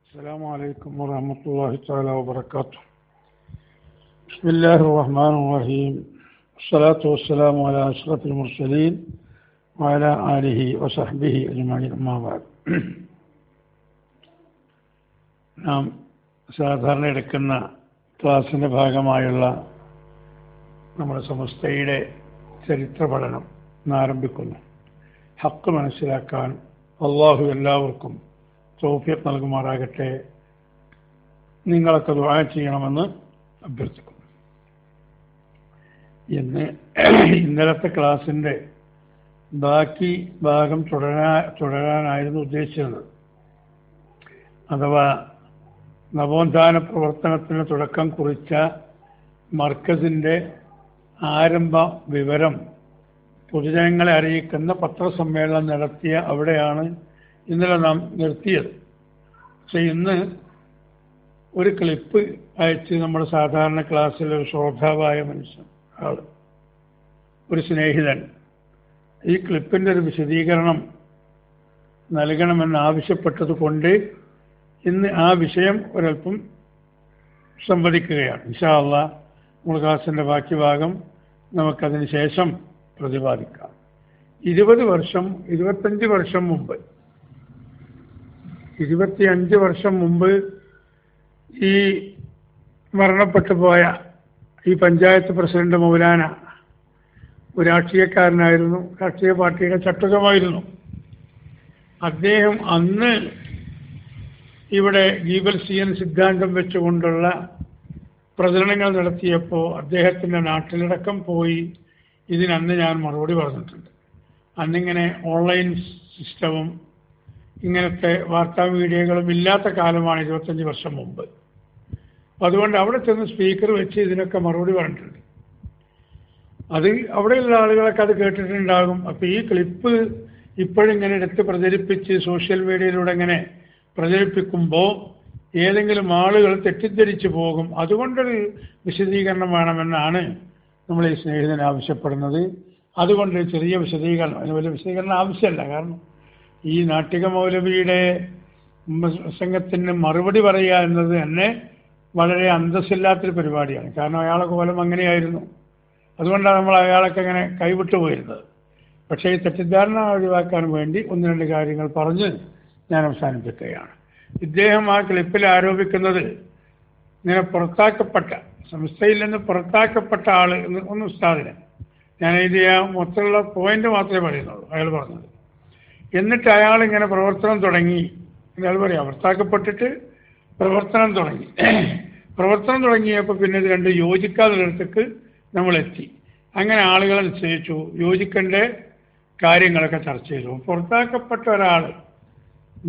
السلام عليكم ورحمة الله تعالى وبركاته. بسم الله الرحمن الرحيم. والصلاة والسلام على أشرف المرسلين وعلى آله وصحبه أجمعين. أما بعد. നാം സാധാരണ എടുക്കുന്ന ക്ലാസ്സിൻ്റെ ഭാഗമായുള്ള നമ്മുടെ സമസ്തയുടെ ചരിത്ര പഠനം ആരംഭിക്കുന്നു. ഹക്ക് മനസ്സിലാക്കാൻ അള്ളാഹു എല്ലാവർക്കും തൗഫീഖ് നൽകുമാറാകട്ടെ. നിങ്ങളൊക്കെ ദുആ ചെയ്യണമെന്ന് അഭ്യർത്ഥിക്കുന്നു. ഇന്നലത്തെ ക്ലാസ്സിൻ്റെ ബാക്കി ഭാഗം തുടരാനായിരുന്നു ഉദ്ദേശിച്ചത്. അഥവാ നവോത്ഥാന പ്രവർത്തനത്തിന് തുടക്കം കുറിച്ച മർക്കസിൻ്റെ ആരംഭ വിവരം പൊതുജനങ്ങളെ അറിയിക്കുന്ന പത്രസമ്മേളനം നടത്തിയ അവിടെയാണ് ഇന്നലെ നാം നിർത്തിയത്. പക്ഷെ ഇന്ന് ഒരു ക്ലിപ്പ് അയച്ച് നമ്മുടെ സാധാരണ ക്ലാസ്സിലെ ഒരു ശ്രോതാവായ മനുഷ്യൻ ഒരു സ്നേഹിതൻ ഈ ക്ലിപ്പിൻ്റെ ഒരു വിശദീകരണം നൽകണമെന്ന് ആവശ്യപ്പെട്ടത് കൊണ്ട് ഇന്ന് ആ വിഷയം ഒരൽപ്പം സംവദിക്കുകയാണ്. ഇൻഷാ അല്ലാഹ് നമ്മുടെ ക്ലാസ്സിൻ്റെ ബാക്കി ഭാഗം നമുക്കതിന് ശേഷം പ്രതിപാദിക്കാം. 25 വർഷം മുമ്പ് ഈ മരണപ്പെട്ടു പോയ ഈ പഞ്ചായത്ത് പ്രസിഡന്റ് മൗലാന ഒരു രാഷ്ട്രീയക്കാരനായിരുന്നു, രാഷ്ട്രീയ പാർട്ടിയുടെ ചട്ടുകമായിരുന്നു. അദ്ദേഹം അന്ന് ഇവിടെ ഗീബൽസിയൻ സിദ്ധാന്തം വെച്ചുകൊണ്ടുള്ള പ്രചരണങ്ങൾ നടത്തിയപ്പോൾ അദ്ദേഹത്തിൻ്റെ നാട്ടിലടക്കം പോയി ഇതിനന്ന് ഞാൻ മറുപടി പറഞ്ഞിട്ടുണ്ട്. അന്നിങ്ങനെ ഓൺലൈൻ സിസ്റ്റവും ഇങ്ങനത്തെ വാർത്താ മീഡിയകളും ഇല്ലാത്ത കാലമാണ് 25 വർഷം മുമ്പ്. അതുകൊണ്ട് അവിടെ ചെന്ന് സ്പീക്കർ വെച്ച് ഇതിനൊക്കെ മറുപടി പറഞ്ഞിട്ടുണ്ട്. അത് അവിടെയുള്ള ആളുകളൊക്കെ അത് കേട്ടിട്ടുണ്ടാകും. അപ്പോൾ ഈ ക്ലിപ്പ് ഇപ്പോഴിങ്ങനെ എടുത്ത് പ്രചരിപ്പിച്ച് സോഷ്യൽ മീഡിയയിലൂടെ ഇങ്ങനെ പ്രചരിപ്പിക്കുമ്പോൾ ഏതെങ്കിലും ആളുകൾ തെറ്റിദ്ധരിച്ചു പോകും. അതുകൊണ്ടൊരു വിശദീകരണം വേണമെന്നാണ് നമ്മൾ ഈ സ്നേഹിതൻ ആവശ്യപ്പെടുന്നത്. അതുകൊണ്ട് ചെറിയ വിശദീകരണം, അതിന് വലിയ വിശദീകരണം ആവശ്യമല്ല. കാരണം ഈ നാട്ടിക മൗലവിയുടെ പ്രസംഗത്തിന് മറുപടി പറയുക എന്നത് തന്നെ വളരെ അന്തസ്സില്ലാത്തൊരു പരിപാടിയാണ്. കാരണം അയാളെ കോലം അങ്ങനെയായിരുന്നു. അതുകൊണ്ടാണ് നമ്മൾ അയാളൊക്കെ അങ്ങനെ കൈവിട്ടു പോയിരുന്നത്. പക്ഷേ ഈ തെറ്റിദ്ധാരണ ഒഴിവാക്കാൻ വേണ്ടി 1-2 കാര്യങ്ങൾ പറഞ്ഞ് ഞാൻ അവസാനിപ്പിക്കുകയാണ്. ഇദ്ദേഹം ആ ക്ലിപ്പിൽ ആരോപിക്കുന്നത് ഇങ്ങനെ പുറത്താക്കപ്പെട്ട സംസ്ഥയിൽ നിന്ന് പുറത്താക്കപ്പെട്ട ആൾ ഒന്ന് ഉസ്താദിനെ ഞാൻ എഴുതിയ മൊത്തമുള്ള പോയിന്റ് മാത്രമേ പറയുന്നുള്ളൂ അയാൾ പറഞ്ഞത്. എന്നിട്ട് അയാൾ ഇങ്ങനെ പ്രവർത്തനം തുടങ്ങി. അയാൾ പറയാം പുറത്താക്കപ്പെട്ടിട്ട് പ്രവർത്തനം തുടങ്ങിയപ്പോൾ പിന്നെ ഇത് രണ്ട് യോജിക്കാതിടത്തേക്ക് നമ്മളെത്തി. അങ്ങനെ ആളുകളെ നിശ്ചയിച്ചു, യോജിക്കേണ്ട കാര്യങ്ങളൊക്കെ ചർച്ച ചെയ്തു. പുറത്താക്കപ്പെട്ട ഒരാൾ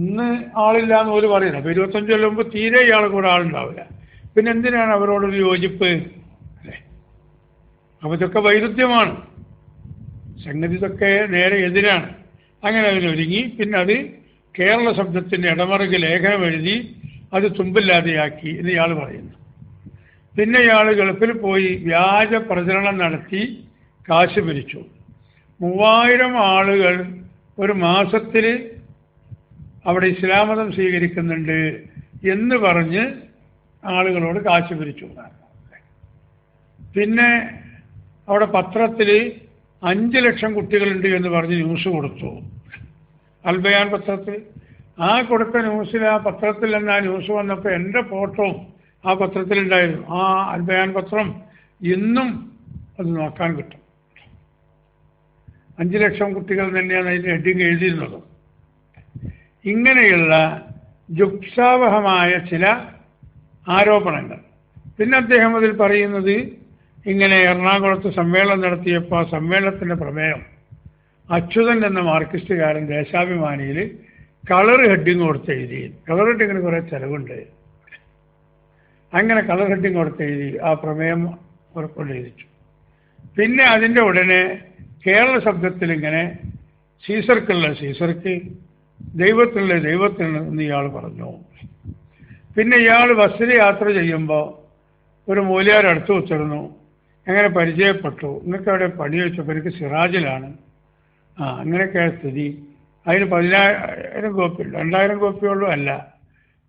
ഇന്ന് ആളില്ല എന്ന് പോലും പറയുന്നത്. അപ്പോൾ 25 കൊല്ലം മുമ്പ് തീരെ ഇയാൾ കൂടെ ആളുണ്ടാവില്ല. പിന്നെ എന്തിനാണ് അവരോടൊരു യോജിപ്പ് അല്ലേ? അപ്പോൾ ഇതൊക്കെ വൈരുദ്ധ്യമാണ്, സംഗതി ഇതൊക്കെ നേരെ എതിരാണ്. അങ്ങനെ അതിനൊരുങ്ങി. പിന്നെ അത് കേരള ശബ്ദത്തിൻ്റെ ഇടമറുക് ലേഖനം എഴുതി അത് തുമ്പില്ലാതെയാക്കി എന്ന് ഇയാൾ പറയുന്നു. പിന്നെ ഇയാൾ ഗൾഫിൽ പോയി വ്യാജ പ്രചരണം നടത്തി കാശ് പിരിച്ചു. 3000 ആളുകൾ ഒരു മാസത്തിൽ അവിടെ ഇസ്ലാം മതം സ്വീകരിക്കുന്നുണ്ട് എന്ന് പറഞ്ഞ് ആളുകളോട് കാശ് പിരിച്ചു. പിന്നെ അവിടെ പത്രത്തിൽ 5 ലക്ഷം കുട്ടികളുണ്ട് എന്ന് പറഞ്ഞ് ന്യൂസ് കൊടുത്തു. അൽബയാൻ പത്രത്തിൽ ആ കൊടുത്ത ന്യൂസിൽ ആ പത്രത്തിൽ നിന്ന് ആ ന്യൂസ് വന്നപ്പോൾ എൻ്റെ ഫോട്ടോ ആ പത്രത്തിലുണ്ടായിരുന്നു. ആ അൽബയാൻ പത്രം ഇന്നും അത് നോക്കാൻ കിട്ടും. 5 ലക്ഷം കുട്ടികൾ തന്നെയാണ് അതിൻ്റെ ഹെഡിങ് എഴുതിയിരുന്നത്. ഇങ്ങനെയുള്ള ജുക്സാവഹമായ ചില ആരോപണങ്ങൾ. പിന്നെ അദ്ദേഹം അതിൽ പറയുന്നത് ഇങ്ങനെ എറണാകുളത്ത് സമ്മേളനം നടത്തിയപ്പോൾ ആ സമ്മേളനത്തിൻ്റെ പ്രമേയം അച്യുതൻ എന്ന മാർക്സിസ്റ്റുകാരൻ ദേശാഭിമാനിയിൽ കളർ ഹെഡിങ് കൊടുത്ത് എഴുതി. കളർ ഹെഡിങ്ങിന് കുറേ ചിലവുണ്ട്. അങ്ങനെ കളർ ഹെഡിങ് കൊടുത്ത് എഴുതി ആ പ്രമേയം പുറക്കൊണ്ട് എഴുതിച്ചു. പിന്നെ അതിൻ്റെ ഉടനെ കേരള ശബ്ദത്തിൽ ഇങ്ങനെ സീസർക്കുള്ള സീസർക്ക്, ദൈവത്തിനുള്ള ദൈവത്തിന് എന്ന് ഇയാൾ പറഞ്ഞു. പിന്നെ ഇയാൾ ബസ്സിൽ യാത്ര ചെയ്യുമ്പോൾ ഒരു മൂല്യാർ അടുത്ത് വെച്ചിരുന്നു. അങ്ങനെ പരിചയപ്പെട്ടു. നിങ്ങൾക്ക് അവിടെ പണി വെച്ചപ്പോൾ എനിക്ക് സിറാജിലാണ്. അങ്ങനെയൊക്കെയാണ് സ്ഥിതി. അതിന് 10,000 കോപ്പി, 2,000 കോപ്പിയുള്ളൂ അല്ല,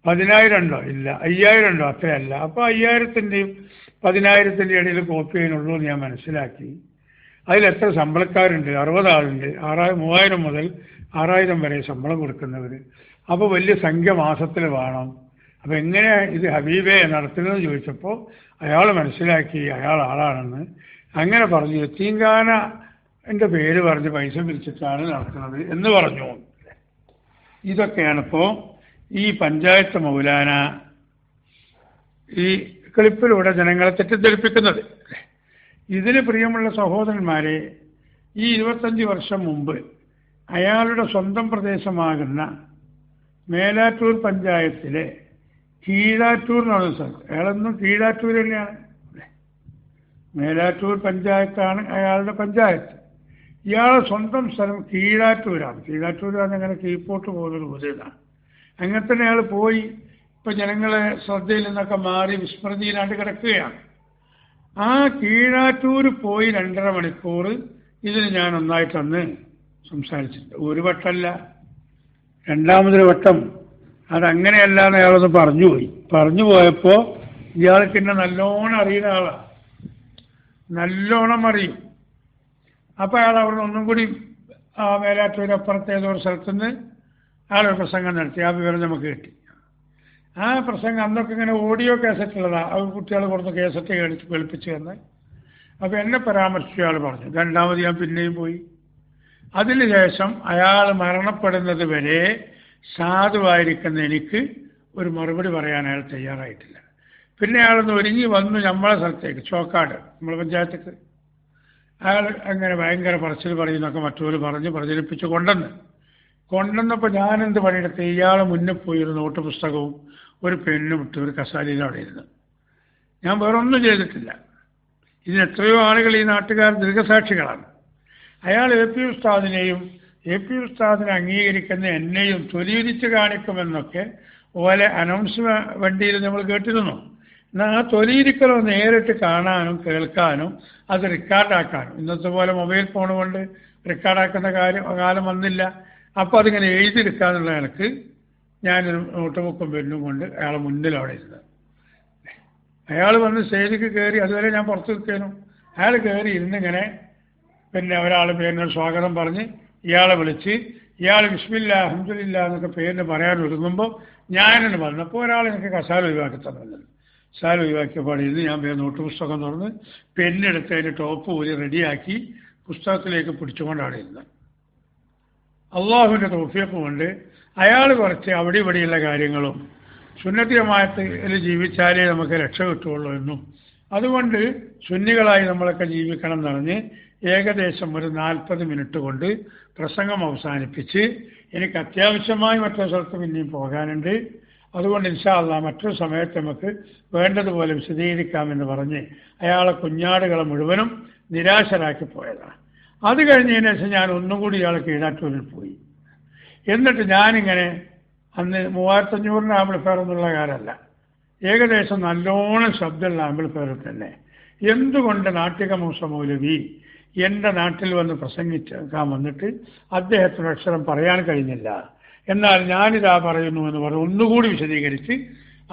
10,000 ഉണ്ടോ? ഇല്ല. 5,000 ഉണ്ടോ? അത്രയല്ല. അപ്പോൾ 5,000-ൻ്റെയും 10,000-ൻ്റെയും ഇടയിൽ കോപ്പി ചെയ്യാനുള്ളൂ എന്ന് ഞാൻ മനസ്സിലാക്കി. അതിലെത്ര ശമ്പളക്കാരുണ്ട്? 60 ആളുണ്ട്. 3,000 മുതൽ 6,000 വരെ ശമ്പളം കൊടുക്കുന്നവർ. അപ്പോൾ വലിയ സംഖ്യ മാസത്തിൽ വേണം. അപ്പോൾ എങ്ങനെ ഇത് ഹബീബെ നടത്തുന്നതെന്ന് ചോദിച്ചപ്പോൾ അയാൾ മനസ്സിലാക്കി അയാൾ ആളാണെന്ന്. അങ്ങനെ പറഞ്ഞു, യത്തീംഖാന എൻ്റെ പേര് പറഞ്ഞ് പൈസ പിരിച്ചിട്ടാണ് നടത്തുന്നത് എന്ന് പറഞ്ഞു. ഇതൊക്കെയാണിപ്പോൾ ഈ പഞ്ചായത്ത് മൗലാന ഈ ക്ലിപ്പിലൂടെ ജനങ്ങളെ തെറ്റിദ്ധരിപ്പിക്കുന്നത്. ഇതിന് പ്രിയമുള്ള സഹോദരന്മാരെ, ഈ 25 വർഷം മുമ്പ് അയാളുടെ സ്വന്തം പ്രദേശമാകുന്ന മേലാറ്റൂർ പഞ്ചായത്തിലെ കീഴാറ്റൂർ എന്ന് പറയുന്ന സ്ഥലം, അയാളൊന്നും കീഴാറ്റൂർ തന്നെയാണ്, മേലാറ്റൂർ പഞ്ചായത്താണ് അയാളുടെ പഞ്ചായത്ത്. ഇയാളുടെ സ്വന്തം സ്ഥലം കീഴാറ്റൂരാണ്. കീഴാറ്റൂരാണ് അങ്ങനെ കീഴ്പോട്ട് പോകുന്നൊരു ഊരിലാണ്. അങ്ങനെ തന്നെ അയാൾ പോയി. ഇപ്പം ജനങ്ങളെ ശ്രദ്ധയിൽ നിന്നൊക്കെ മാറി വിസ്മൃതിയിലാണ്ട് കിടക്കുകയാണ്. ആ കീഴാറ്റൂർ പോയി 2.5 മണിക്കൂർ ഇതിന് ഞാൻ ഒന്നായിട്ടൊന്ന് സംസാരിച്ചിട്ടുണ്ട്. ഒരു വട്ടമല്ല, രണ്ടാമതൊരു വട്ടം. അതങ്ങനെയല്ല എന്ന് അയാളൊന്ന് പറഞ്ഞു പോയപ്പോൾ ഇയാൾക്ക് എന്നെ നല്ലോണം അറിയുന്ന ആളാണ്, നല്ലോണം അറിയും. അപ്പോൾ അയാൾ അവിടെ ഒന്നും കൂടി ആ മേലാറ്റൂരപ്പുറത്തെ ഏതോ ഒരു സ്ഥലത്തുനിന്ന് അയാളൊരു പ്രസംഗം നടത്തി. ആ വിവരം നമുക്ക് കിട്ടി. ആ പ്രസംഗം അന്നൊക്കെ ഇങ്ങനെ ഓഡിയോ കാസറ്റുള്ളതാണ്. അത് കുട്ടികൾ കൊടുത്ത് കേസറ്റ് കേൾപ്പിച്ച് തന്ന്. അപ്പോൾ എന്നെ പരാമർശിച്ച ആൾ പറഞ്ഞു. രണ്ടാമത് ഞാൻ പിന്നെയും പോയി. അതിനുശേഷം അയാൾ മരണപ്പെടുന്നത് വരെ സാധുവായിരിക്കുന്ന എനിക്ക് ഒരു മറുപടി പറയാൻ അയാൾ തയ്യാറായിട്ടില്ല. പിന്നെ അയാളൊന്ന് ഒരുങ്ങി വന്നു നമ്മളെ സ്ഥലത്തേക്ക്, ചോക്കാട്, നമ്മളെ പഞ്ചായത്തേക്ക്. അയാൾ അങ്ങനെ ഭയങ്കര പറച്ചിൽ പറയുന്നൊക്കെ മറ്റൊരു പറഞ്ഞ് പ്രചരിപ്പിച്ച് കൊണ്ടുവന്നപ്പോൾ ഞാനെന്ത് പണിയെടുത്ത് ഇയാൾ മുന്നേ പോയി ഒരു നോട്ട് പുസ്തകവും ഒരു പെണ്ണും ഇട്ട് ഒരു കസാലയിൽ അവിടെ ഇരുന്ന്. ഞാൻ വേറൊന്നും ചെയ്തിട്ടില്ല. ഇതിന് എത്രയോ ആളുകൾ ഈ നാട്ടുകാർ ദീർഘസാക്ഷികളാണ്. അയാൾ എ പി ഉസ്താദിനെയും എ പി ഉസ്താദിനെ അംഗീകരിക്കുന്ന എന്നെയും തൊലിയുരിച്ച് കാണിക്കുമെന്നൊക്കെ ഓലെ അനൗൺസ് വണ്ടിയിൽ നമ്മൾ കേട്ടിരുന്നു. എന്നാൽ ആ തൊലിയിരിക്കലോ നേരിട്ട് കാണാനും കേൾക്കാനും അത് റെക്കോർഡാക്കാനും ഇന്നത്തെ പോലെ മൊബൈൽ ഫോൺ കൊണ്ട് റെക്കോർഡാക്കുന്ന കാലം വന്നില്ല. അപ്പോൾ അതിങ്ങനെ എഴുതിയെടുക്കാന്നുള്ള കണക്ക് ഞാനൊരു നോട്ട് ബുക്കും പെന്നും കൊണ്ട് അയാളെ മുന്നിൽ അവിടെ ഇരുന്നത്. അയാൾ വന്ന് സ്റ്റേജിലേക്ക് കയറി. അതുവരെ ഞാൻ പുറത്ത് നിൽക്കാനും. അയാൾ കയറി ഇരുന്നിങ്ങനെ പിന്നെ ഒരാൾ പേരിനൊരു സ്വാഗതം പറഞ്ഞ് ഇയാളെ വിളിച്ച് ഇയാൾ ബിസ്മില്ലാ അൽഹംദുലില്ലാ എന്നൊക്കെ പേരിന് പറയാൻ ഒരുങ്ങുമ്പോൾ ഞാനെന്ന് വന്നപ്പോൾ ഒരാൾ എനിക്ക് കസാല ഒഴിവാക്കി തന്നില്ല. കസാല ഒഴിവാക്കിയപ്പോൾ ഇരുന്ന് ഞാൻ പേര് നോട്ട് പുസ്തകം തുറന്ന് പെണ്ണെടുത്ത് അതിൻ്റെ ടോപ്പ് ഊരി റെഡിയാക്കി പുസ്തകത്തിലേക്ക് പിടിച്ചുകൊണ്ട് അവിടെ ഇരുന്നത്. അള്ളാഹുവിൻ്റെ തൗഫീഖ് കൊണ്ട് അയാൾ കുറച്ച് അവിടെ ഇവിടെയുള്ള കാര്യങ്ങളും സുന്നത്തി ജമാഅത്തിൽ ജീവിച്ചാലേ നമുക്ക് രക്ഷ കിട്ടുകയുള്ളൂ എന്നും അതുകൊണ്ട് സുന്നികളായി നമ്മളൊക്കെ ജീവിക്കണം എന്ന് പറഞ്ഞ് ഏകദേശം ഒരു 40 മിനിറ്റ് കൊണ്ട് പ്രസംഗം അവസാനിപ്പിച്ച് എനിക്ക് അത്യാവശ്യമായി മറ്റൊരു സ്ഥലത്ത് പിന്നെയും പോകാനുണ്ട്. അതുകൊണ്ട് ഇൻഷാ അല്ലാഹ് മറ്റൊരു സമയത്ത് നമുക്ക് വേണ്ടതുപോലെ വിശദീകരിക്കാമെന്ന് പറഞ്ഞ് അയാളെ കുഞ്ഞാടുകളെ മുഴുവനും നിരാശരാക്കി പോയതാണ്. അത് കഴിഞ്ഞതിന് ശേഷം ഞാൻ ഒന്നും കൂടി ഇയാളെ കീഴാറ്റൂരിൽ പോയി. എന്നിട്ട് ഞാനിങ്ങനെ അന്ന് 3500 ആംപ്ലിഫയർ എന്നുള്ള കാലമല്ല, ഏകദേശം നല്ലോണം ശബ്ദമുള്ള ആംപ്ലിഫയർ തന്നെ. എന്തുകൊണ്ട് നാട്ടിക മൂസ മൗലവി എൻ്റെ നാട്ടിൽ വന്ന് പ്രസംഗിക്കാൻ വന്നിട്ട് അദ്ദേഹത്തിന് അക്ഷരം പറയാൻ കഴിഞ്ഞില്ല, എന്നാൽ ഞാനിതാ പറയുന്നു എന്ന് പറഞ്ഞ് ഒന്നുകൂടി വിശദീകരിച്ച്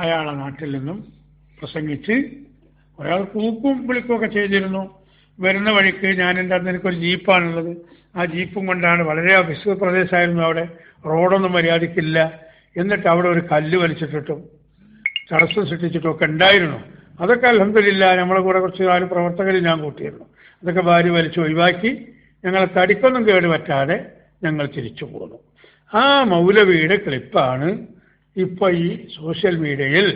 അയാളെ നാട്ടിൽ നിന്നും പ്രസംഗിച്ച് അയാൾ കൂപ്പും വിളിക്കുകയൊക്കെ ചെയ്തിരുന്നു. വരുന്ന വഴിക്ക് ഞാൻ എൻ്റെ അന്ന് എനിക്കൊരു ജീപ്പാണുള്ളത്. ആ ജീപ്പും കൊണ്ടാണ്, വളരെ വിസ്തൃത പ്രദേശമായിരുന്നു അവിടെ, റോഡൊന്നും മര്യാദയ്ക്കില്ല. എന്നിട്ട് അവിടെ ഒരു കല്ല് വലിച്ചിട്ടിട്ടും തടസ്സം സൃഷ്ടിച്ചിട്ടും ഒക്കെ ഉണ്ടായിരുന്നു. അതൊക്കെ അൽഹംദുലില്ലാ നമ്മളെ കൂടെ കുറച്ച് നാല് പ്രവർത്തകർ ഞാൻ കൂട്ടിയിരുന്നു. അതൊക്കെ ഭാര്യ വലിച്ച് ഒഴിവാക്കി ഞങ്ങളെ തടിക്കൊന്നും കേടുപറ്റാതെ ഞങ്ങൾ തിരിച്ചു പോന്നു. ആ മൗലവിയുടെ ക്ലിപ്പാണ് ഇപ്പോൾ ഈ സോഷ്യൽ മീഡിയയിൽ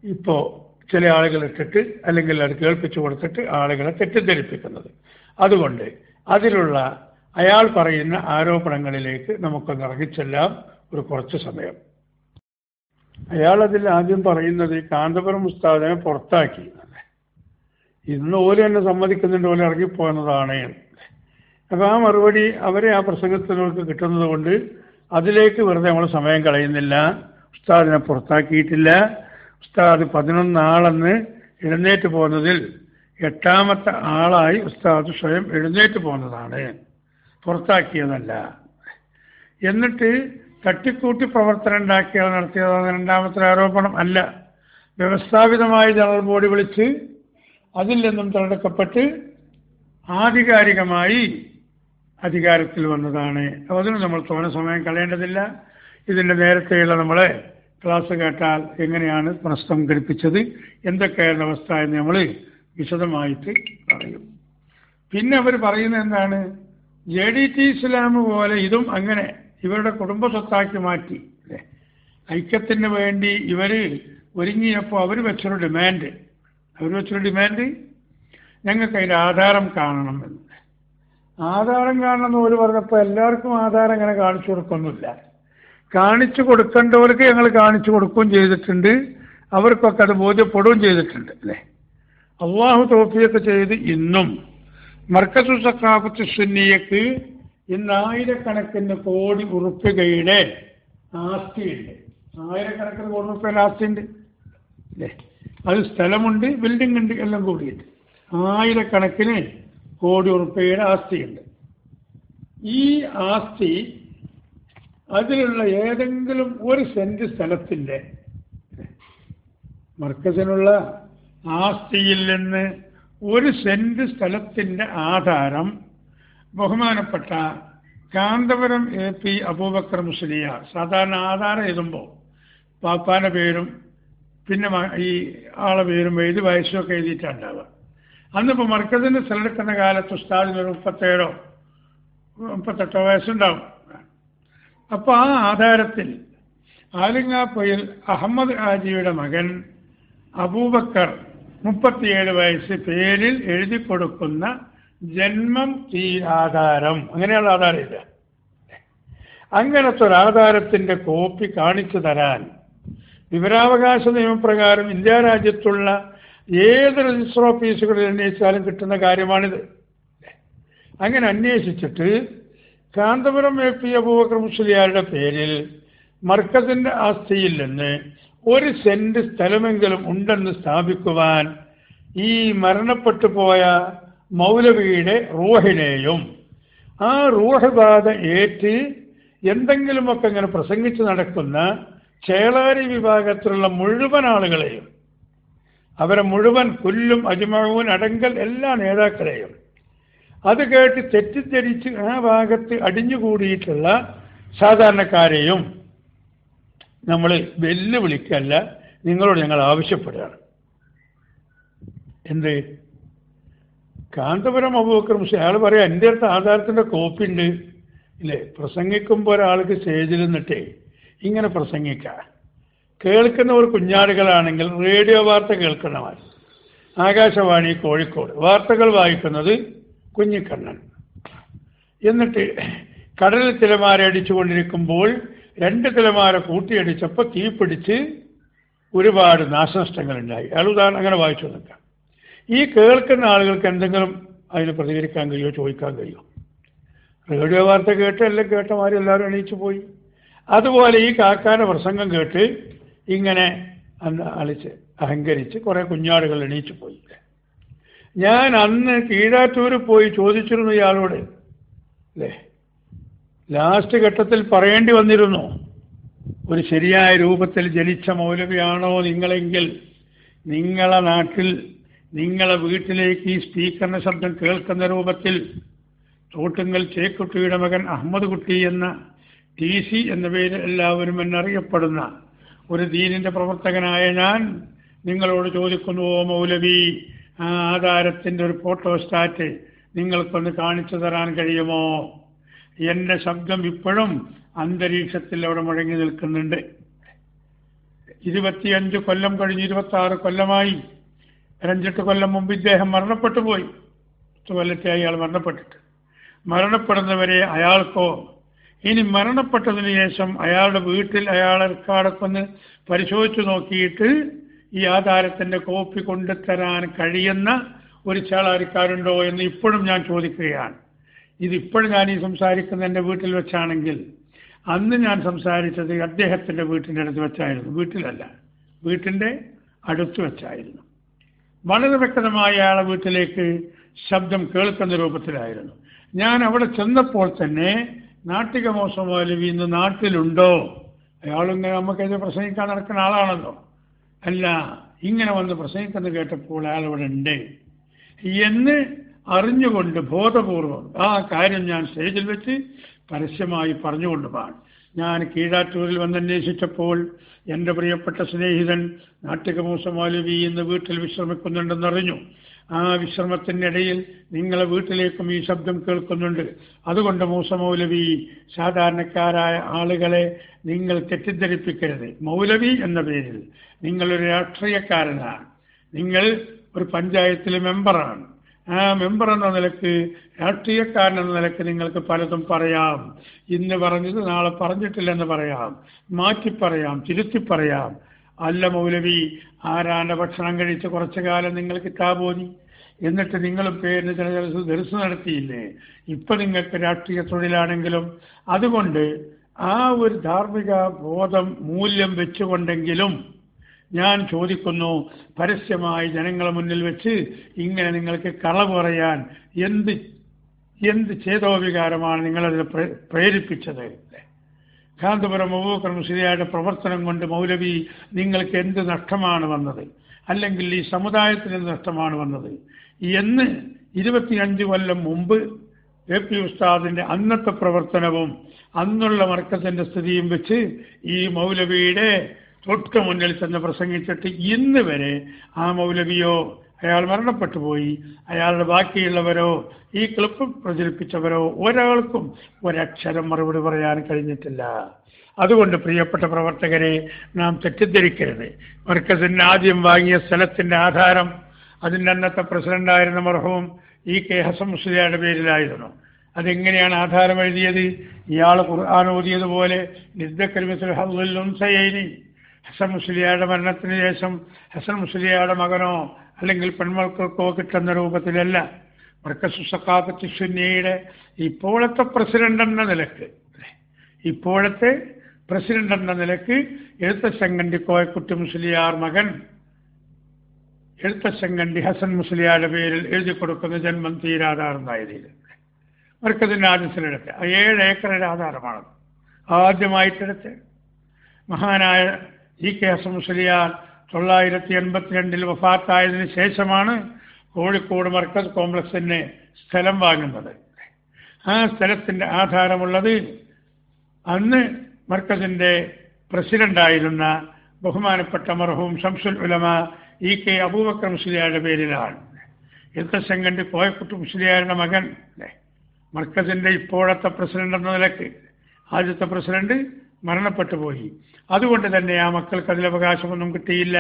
ഇപ്പോൾ ചില ആളുകൾ ഇട്ടിട്ട് അല്ലെങ്കിൽ അത് കേൾപ്പിച്ചു കൊടുത്തിട്ട് ആളുകളെ തെറ്റിദ്ധരിപ്പിക്കുന്നത്. അതുകൊണ്ട് അതിലുള്ള അയാൾ പറയുന്ന ആരോപണങ്ങളിലേക്ക് നമുക്കൊന്ന് ഇറങ്ങിച്ചെല്ലാം ഒരു കുറച്ച് സമയം. അയാളതിൽ ആദ്യം പറയുന്നത് കാന്തപുരം ഉസ്താദിനെ പുറത്താക്കി. ഇന്ന് ഓല് തന്നെ സമ്മതിക്കുന്നുണ്ട്, ഓല് ഇറങ്ങിപ്പോകുന്നതാണ്. അപ്പോൾ ആ മറുപടി അവരെ ആ പ്രസംഗത്തിനോർക്ക് കിട്ടുന്നത് കൊണ്ട് അതിലേക്ക് വെറുതെ നമ്മൾ സമയം കളയുന്നില്ല. ഉസ്താദിനെ പുറത്താക്കിയിട്ടില്ല. ഉസ്താദ് 11 ആളെന്ന് എഴുന്നേറ്റ് പോകുന്നതിൽ 8ാമത്തെ ആളായി ഉസ്താദ് സ്വയം എഴുന്നേറ്റ് പോകുന്നതാണ്, പുറത്താക്കിയതല്ല. എന്നിട്ട് തട്ടിക്കൂട്ടി പ്രവർത്തനം ഉണ്ടാക്കിയത് നടത്തിയതാണ് രണ്ടാമത്തെ ആരോപണം. അല്ല, വ്യവസ്ഥാപിതമായി ജനറൽ ബോഡി വിളിച്ച് അതിൽ നിന്നും തിരഞ്ഞെടുക്കപ്പെട്ട് ആധികാരികമായി അധികാരത്തിൽ വന്നതാണ്. അതിന് നമ്മൾ തോന്നെ സമയം കളയേണ്ടതില്ല. ഇതിൻ്റെ നേരത്തെയുള്ള നമ്മളെ ക്ലാസ് കേട്ടാൽ എങ്ങനെയാണ് പ്രശ്നം ഘടിപ്പിച്ചത്, എന്തൊക്കെയായിരുന്നു അവസ്ഥ എന്ന് നമ്മൾ വിശദമായിട്ട് പറയും. പിന്നെ അവർ പറയുന്നത് എന്താണ്, JDT ഇസ്ലാം പോലെ ഇതും അങ്ങനെ ഇവരുടെ കുടുംബ സ്വത്താക്കി മാറ്റി അല്ലേ. ഐക്യത്തിന് വേണ്ടി ഇവർ ഒരുങ്ങിയപ്പോൾ അവർ വെച്ചൊരു ഡിമാൻഡ് ഞങ്ങൾക്ക് അതിൻ്റെ ആധാരം കാണണം എന്ന്. ആധാരം കാണണമെന്ന് പോലും പറഞ്ഞപ്പോൾ എല്ലാവർക്കും ആധാരം അങ്ങനെ കാണിച്ചു കൊടുക്കൊന്നുമില്ല. കാണിച്ചു കൊടുക്കേണ്ടവർക്ക് ഞങ്ങൾ കാണിച്ചു കൊടുക്കുകയും ചെയ്തിട്ടുണ്ട്, അവർക്കൊക്കെ അത് ബോധ്യപ്പെടുകയും ചെയ്തിട്ടുണ്ട് അല്ലേ. അള്ളാഹു തൗഫീഖ് ചെയ്ത് ഇന്നും മർക്കസു സഖാഫത്ത് സുന്നിയക്ക് ഇന്ന് ആയിരക്കണക്കിന് കോടി ഉറുപ്പികയുടെ ആസ്തിയുണ്ട്. ആയിരക്കണക്കിന് കോടി ഉറുപ്പികയുടെ ആസ്തിയുണ്ട് അല്ലേ. അത് സ്ഥലമുണ്ട്, ബിൽഡിംഗ് ഉണ്ട്, എല്ലാം കൂടിയിട്ട് ആയിരക്കണക്കിന് കോടി ഉറുപ്പികയുടെ ആസ്തിയുണ്ട്. ഈ ആസ്തി അതിലുള്ള ഏതെങ്കിലും ഒരു സെന്റ് സ്ഥലത്തിൻ്റെ മർക്കസിനുള്ള ആസ്തിയിൽ നിന്ന് ഒരു സെന്റ് സ്ഥലത്തിൻ്റെ ആധാരം ബഹുമാനപ്പെട്ട കാന്തപുരം AP അബൂബക്കർ മുസ്ലിയാർ സാധാരണ ആധാരം എഴുതുമ്പോൾ പാപ്പാൻ്റെ പേരും പിന്നെ ഈ ആളെ പേരും എഴുതി വയസ്സൊക്കെ എഴുതിയിട്ടാണ് ഉണ്ടാവുക. അന്നിപ്പോൾ മർക്കസിൻ്റെ സ്ഥലമെടുക്കുന്ന കാലത്ത് ഉസ്താദിനൊരു 37-38 വയസ്സുണ്ടാവും. അപ്പോൾ ആ ആധാരത്തിൽ ആലിങ്ങാപ്പൊയിൽ അഹമ്മദ് ഹാജിയുടെ മകൻ അബൂബക്കർ 37 വയസ്സ് പേരിൽ എഴുതി കൊടുക്കുന്ന ജന്മം ഈ ആധാരം, അങ്ങനെയുള്ള ആധാരം ഇല്ല. അങ്ങനത്തെ ഒരു ആധാരത്തിൻ്റെ കോപ്പി കാണിച്ചു തരാൻ വിവരാവകാശ നിയമപ്രകാരം ഇന്ത്യ രാജ്യത്തുള്ള ഏത് രജിസ്റ്റർ ഓഫീസുകളിൽ അന്വേഷിച്ചാലും കിട്ടുന്ന കാര്യമാണിത്. അങ്ങനെ അന്വേഷിച്ചിട്ട് കാന്തപുരം AP അബൂബക്കർ മുസ്ലിയാരുടെ പേരിൽ മർക്കസിൻ്റെ ആസ്തിയിൽ നിന്ന് ഒരു സെന്റ് സ്ഥലമെങ്കിലും ഉണ്ടെന്ന് സ്ഥാപിക്കുവാൻ ഈ മരണപ്പെട്ടു പോയ മൗലവിയുടെ റൂഹിനെയും ആ റൂഹ് ബാധ ഏറ്റ് എന്തെങ്കിലുമൊക്കെ ഇങ്ങനെ പ്രസംഗിച്ച് നടക്കുന്ന ചേളാരി വിഭാഗത്തിലുള്ള മുഴുവൻ ആളുകളെയും, അവരെ മുഴുവൻ കുല്ലും അജ്മഊൻ അടങ്കൽ എല്ലാ നേതാക്കളെയും അത് കേട്ട് തെറ്റിദ്ധരിച്ച് ആ ഭാഗത്ത് അടിഞ്ഞുകൂടിയിട്ടുള്ള സാധാരണക്കാരെയും നമ്മൾ വെല്ലുവിളിക്കല്ല, നിങ്ങളോട് ഞങ്ങൾ ആവശ്യപ്പെടുകയാണ്. എന്ത് കാന്തപുരം അബൂബക്കർ മുസ്ലിയാർ അയാൾ പറയാം, എൻ്റെ അടുത്ത് ആധാരത്തിൻ്റെ കോപ്പി ഉണ്ട് ഇല്ലേ. പ്രസംഗിക്കുമ്പോൾ ഒരാൾക്ക് സ്റ്റേജിൽ നിന്നിട്ടേ ഇങ്ങനെ പ്രസംഗിക്കാം. കേൾക്കുന്നവർ കുഞ്ഞാടുകളാണെങ്കിൽ റേഡിയോ വാർത്ത കേൾക്കുന്നവർ, ആകാശവാണി കോഴിക്കോട് വാർത്തകൾ വായിക്കുന്നത് കുഞ്ഞിക്കണ്ണൻ. എന്നിട്ട് കടലിൽ തിരമാല അടിച്ചുകൊണ്ടിരിക്കുമ്പോൾ 2 തിരമാല കൂട്ടിയടിച്ചപ്പോൾ തീപിടിച്ച് ഒരുപാട് നാശനഷ്ടങ്ങളുണ്ടായി. അയാൾ ഉദാഹരണം അങ്ങനെ വായിച്ചു നിൽക്കാം. ഈ കേൾക്കുന്ന ആളുകൾക്ക് എന്തെങ്കിലും അതിന് പ്രതികരിക്കാൻ കഴിയുമോ, ചോദിക്കാൻ കഴിയുമോ? റേഡിയോ വാർത്ത കേട്ട് എല്ലാം കേട്ടമാര് എല്ലാവരും എണീച്ചു പോയി. അതുപോലെ ഈ കാക്കാൻ്റെ പ്രസംഗം കേട്ട് ഇങ്ങനെ അളിച്ച് അഹങ്കരിച്ച് കുറേ കുഞ്ഞാടുകൾ എണീച്ചു പോയി. ഞാൻ അന്ന് കീഴാറ്റൂർ പോയി ചോദിച്ചിരുന്നു ഇയാളോട് അല്ലേ. ലാസ്റ്റ് ഘട്ടത്തിൽ പറയേണ്ടി വന്നിരുന്നു, ഒരു ശരിയായ രൂപത്തിൽ ജനിച്ച മൗലവിയാണോ നിങ്ങളെങ്കിൽ നിങ്ങളെ നാട്ടിൽ നിങ്ങളെ വീട്ടിലേക്ക് ഈ സ്പീക്കറിൻ്റെ ശബ്ദം കേൾക്കുന്ന രൂപത്തിൽ തോട്ടുങ്ങൽ ചേക്കുട്ടിയുടെ മകൻ അഹമ്മദ് കുട്ടി എന്ന TC എന്ന പേര് എല്ലാവരും എന്നറിയപ്പെടുന്ന ഒരു ദീനിൻ്റെ പ്രവർത്തകനായ ഞാൻ നിങ്ങളോട് ചോദിക്കുന്നു, ഓ മൗലവി, ആ ആധാരത്തിൻ്റെ ഒരു ഫോട്ടോസ്റ്റാറ്റ് നിങ്ങൾക്കൊന്ന് കാണിച്ചു തരാൻ കഴിയുമോ? എൻ്റെ ശബ്ദം ഇപ്പോഴും അന്തരീക്ഷത്തിൽ അവിടെ മുഴങ്ങി നിൽക്കുന്നുണ്ട്. 25 കൊല്ലം കഴിഞ്ഞ് 26 കൊല്ലമായി. 5-8 കൊല്ലം മുമ്പ് ഇദ്ദേഹം മരണപ്പെട്ടു പോയി. 10 കൊല്ലത്തെ അയാൾ മരണപ്പെട്ടിട്ട്. മരണപ്പെടുന്നവരെ അയാൾക്കോ ഇനി മരണപ്പെട്ടതിന് ശേഷം അയാളുടെ വീട്ടിൽ അയാളെ റെക്കോർഡൊക്കെ ഒന്ന് പരിശോധിച്ച് നോക്കിയിട്ട് ഈ ആധാരത്തിൻ്റെ കോപ്പി കൊണ്ടുതരാൻ കഴിയുന്ന ഒരു ചേളാരിക്കാരുണ്ടോ എന്ന് ഇപ്പോഴും ഞാൻ ചോദിക്കുകയാണ്. ഇതിപ്പോഴും ഞാൻ ഈ സംസാരിക്കുന്ന എൻ്റെ വീട്ടിൽ വെച്ചാണെങ്കിൽ അന്ന് ഞാൻ സംസാരിച്ചത് അദ്ദേഹത്തിൻ്റെ വീട്ടിൻ്റെ അടുത്ത് വെച്ചായിരുന്നു. വീട്ടിലല്ല, വീട്ടിൻ്റെ അടുത്ത് വെച്ചായിരുന്നു. വളരെ വ്യക്തമായ അയാളെ വീട്ടിലേക്ക് ശബ്ദം കേൾക്കുന്ന രൂപത്തിലായിരുന്നു. ഞാൻ അവിടെ ചെന്നപ്പോൾ തന്നെ നാട്ടിക മൂസ മൗലവി ഇന്ന് നാട്ടിലുണ്ടോ? അയാളിങ്ങനെ നമുക്കത് പ്രസംഗിക്കാൻ നടക്കുന്ന ആളാണല്ലോ. അല്ല, ഇങ്ങനെ വന്ന് പ്രസംഗിക്കുന്നത് കേട്ടപ്പോൾ അയാൾ ഇവിടെ ഉണ്ട് എന്ന് അറിഞ്ഞുകൊണ്ട് ബോധപൂർവം ആ കാര്യം ഞാൻ സ്റ്റേജിൽ വെച്ച് പരസ്യമായി പറഞ്ഞുകൊണ്ടുമാണ്. ഞാൻ കീഴാറ്റൂരിൽ വന്നന്വേഷിച്ചപ്പോൾ എൻ്റെ പ്രിയപ്പെട്ട സ്നേഹിതൻ നാട്ടിക മൂസ മൗലവി ഇന്ന് വീട്ടിൽ വിശ്രമിക്കുന്നുണ്ടെന്നറിഞ്ഞു. ആ വിശ്രമത്തിനിടയിൽ നിങ്ങളെ വീട്ടിലേക്കും ഈ ശബ്ദം കേൾക്കുന്നുണ്ട്. അതുകൊണ്ട് മൂസ മൗലവി സാധാരണക്കാരായ ആളുകളെ നിങ്ങൾ തെറ്റിദ്ധരിപ്പിക്കരുത്. മൗലവി എന്ന പേരിൽ നിങ്ങളൊരു രാഷ്ട്രീയക്കാരനാണ്, നിങ്ങൾ ഒരു പഞ്ചായത്തിലെ മെമ്പറാണ്. ആ മെമ്പർ എന്ന നിലക്ക്, രാഷ്ട്രീയക്കാരൻ എന്ന നിലക്ക് നിങ്ങൾക്ക് പലതും പറയാം. ഇന്ന് പറഞ്ഞത് നാളെ പറഞ്ഞിട്ടില്ലെന്ന് പറയാം, മാറ്റി പറയാം, തിരുത്തി പറയാം. അല്ല മൗലവി, ആരാന്റെ ഭക്ഷണം കഴിച്ച് കുറച്ചു കാലം നിങ്ങൾ കിതാബ് ഓതി, എന്നിട്ട് നിങ്ങൾ പേരിന് ചില ദർസ് നടത്തിയില്ലേ? ഇപ്പൊ നിങ്ങൾക്ക് രാഷ്ട്രീയ തൊഴിലാണെങ്കിലും അതുകൊണ്ട് ആ ഒരു ധാർമ്മിക ബോധം മൂല്യം വെച്ചുകൊണ്ടെങ്കിലും ഞാൻ ചോദിക്കുന്നു, പരസ്യമായി ജനങ്ങളെ മുന്നിൽ വെച്ച് ഇങ്ങനെ നിങ്ങൾക്ക് കളവ് പറയാൻ എന്ത് ചേതോവികാരമാണ് നിങ്ങളതിനെ പ്രേരിപ്പിച്ചത്? കാന്തപുരം അബൂബക്കർ മുസ്ലിയാരുടെ പ്രവർത്തനം കൊണ്ട് മൗലവി നിങ്ങൾക്ക് എന്ത് നഷ്ടമാണ് വന്നത്, അല്ലെങ്കിൽ ഈ സമുദായത്തിന് എന്ത് നഷ്ടമാണ് വന്നത് എന്ന് 25 കൊല്ലം മുമ്പ് AP ഉസ്താദിന്റെ അന്നത്തെ പ്രവർത്തനവും അന്നുള്ള മർക്കസിന്റെ സ്ഥിതിയും വെച്ച് ഈ മൗലവിയുടെ തൊട്ട് മുന്നിൽ ചെന്ന് പ്രസംഗിച്ചിട്ട് ഇന്ന് വരെ ആ മൗലവിയോ അയാൾ മരണപ്പെട്ടു പോയി, അയാളുടെ ബാക്കിയുള്ളവരോ ഈ ക്ലിപ്പ് പ്രചരിപ്പിച്ചവരോ ഒരാൾക്കും ഒരക്ഷരം മറുപടി പറയാൻ കഴിഞ്ഞിട്ടില്ല. അതുകൊണ്ട് പ്രിയപ്പെട്ട പ്രവർത്തകരെ, നാം തെറ്റിദ്ധരിക്കരുത്. മർക്കസിന് ആദ്യം വാങ്ങിയ സ്ഥലത്തിന്റെ ആധാരം അതിൻ്റെ അന്നത്തെ പ്രസിഡന്റായിരുന്ന മർഹൂം EK ഹസൻ മുസ്ലിയാരുടെ പേരിലായിരുന്നു. അതെങ്ങനെയാണ് ആധാരം എഴുതിയത്? ഇയാൾ ഖുർആൻ ഓതിയതുപോലെ ഹസൻ മുസ്ലിയാരുടെ മരണത്തിന് ശേഷം ഹസൻ മുസ്ലിയാരുടെ മകനോ അല്ലെങ്കിൽ പെൺമക്കൾക്കോ കിട്ടുന്ന രൂപത്തിലല്ല. മർക്കസു സഖാഫത്തി സുന്നിയുടെ ഇപ്പോഴത്തെ പ്രസിഡന്റ് എന്ന നിലക്ക് എഴുത്തച്ഛങ്കണ്ടി കോയക്കുട്ടി മുസ്ലിയാർ മകൻ എഴുത്തച്ഛങ്കണ്ടി ഹസൻ മുസ്ലിയാരുടെ പേരിൽ എഴുതി കൊടുക്കുന്ന ജന്മം തീരാധാരമായ രീതിയിൽ മർക്കസിന്റെ ആദ്യത്തിലെടുത്ത് 7 ഏക്കറുടെ ആധാരമാണ് ആദ്യമായിട്ടെടുത്ത്. മഹാനായ EK ഹസൻ മുസ്ലിയാർ 982 വഫാത്തായതിനു ശേഷമാണ് കോഴിക്കോട് മർക്കസ് കോംപ്ലക്സിന് സ്ഥലം വാങ്ങുന്നത്. ആ സ്ഥലത്തിന്റെ ആധാരമുള്ളത് അന്ന് മർക്കസിന്റെ പ്രസിഡന്റായിരുന്ന ബഹുമാനപ്പെട്ട മർഹൂം ശംസുൽ ഉലമ EK അബൂബക്കർ മുസ്ലിയാരുടെ പേരിലാണ്. എഴുത്തച്ഛങ്കണ്ടി കോയക്കുട്ടി മുസ്ലിയാരുടെ മകൻ മർക്കസിന്റെ ഇപ്പോഴത്തെ പ്രസിഡന്റ് എന്ന നിലക്ക് ആദ്യത്തെ പ്രസിഡന്റ് മരണപ്പെട്ടു പോയി. അതുകൊണ്ട് തന്നെ ആ മക്കൾക്ക് അതിൽ അവകാശമൊന്നും കിട്ടിയില്ല.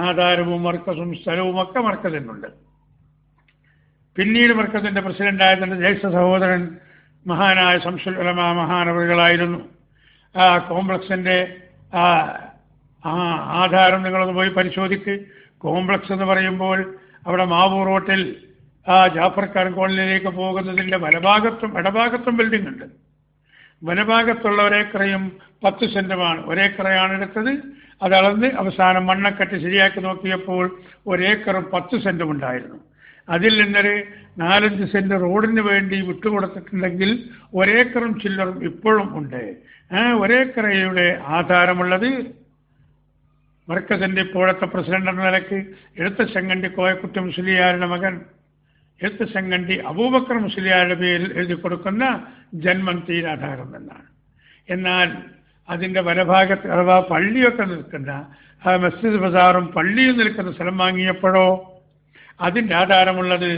ആധാരവും മർക്കസും സ്ഥലവും ഒക്കെ മർക്കസിനുണ്ട്. പിന്നീട് മർക്കസിന്റെ പ്രസിഡന്റായതിന്റെ ജ്യേഷ്ഠ സഹോദരൻ മഹാനായ ശംസുൽ ഉലമ മഹാനവറുകളായിരുന്നു. ആ കോംപ്ലക്സിന്റെ ആധാരം നിങ്ങളൊന്ന് പോയി പരിശോധിക്ക്. കോംപ്ലക്സ് എന്ന് പറയുമ്പോൾ അവിടെ മാവൂർ റോട്ടിൽ ജാഫർഖാൻ കോളനിയിലേക്ക് പോകുന്നതിന്റെ വലഭാഗത്തും ഇടഭാഗത്തും ബിൽഡിംഗ് ഉണ്ട്. വലഭാഗത്തുള്ള ഒരേക്കറയും 10 സെന്റുമാണ്. ഒരേക്കറയാണ് എടുത്തത്. അത് അളന്ന് അവസാനം മണ്ണക്കെട്ട് ശരിയാക്കി നോക്കിയപ്പോൾ ഒരേക്കറും 10 സെന്റും ഉണ്ടായിരുന്നു. അതിൽ നിന്നൊരു 4-5 സെന്റ് റോഡിന് വേണ്ടി വിട്ടുകൊടുത്തിട്ടുണ്ടെങ്കിൽ ഒരേക്കറും ചില്ലറും ഇപ്പോഴും ഉണ്ട്. ഒരേക്കറയുടെ ആധാരമുള്ളത് മർക്കസിന്റെ ഇപ്പോഴത്തെ പ്രസിഡന്റ് എന്ന നിലക്ക് എഴുത്തച്ഛങ്കണ്ടി കോയക്കുട്ടി മുസ്ലിയാരുടെ മകൻ എഴുത്തച്ഛങ്കണ്ടി അബൂബക്കർ മുസ്ലിയാരുടെ പേരിൽ എഴുതി കൊടുക്കുന്ന ജന്മം തീരാധാരം എന്നാണ്. എന്നാൽ അതിന്റെ വലഭാഗത്ത് അഥവാ പള്ളിയൊക്കെ നിൽക്കുന്ന മസ്ജിദ് ബസാറും പള്ളിയും നിൽക്കുന്ന സ്ഥലം വാങ്ങിയപ്പോഴോ അതിന്റെ ആധാരമുള്ളത്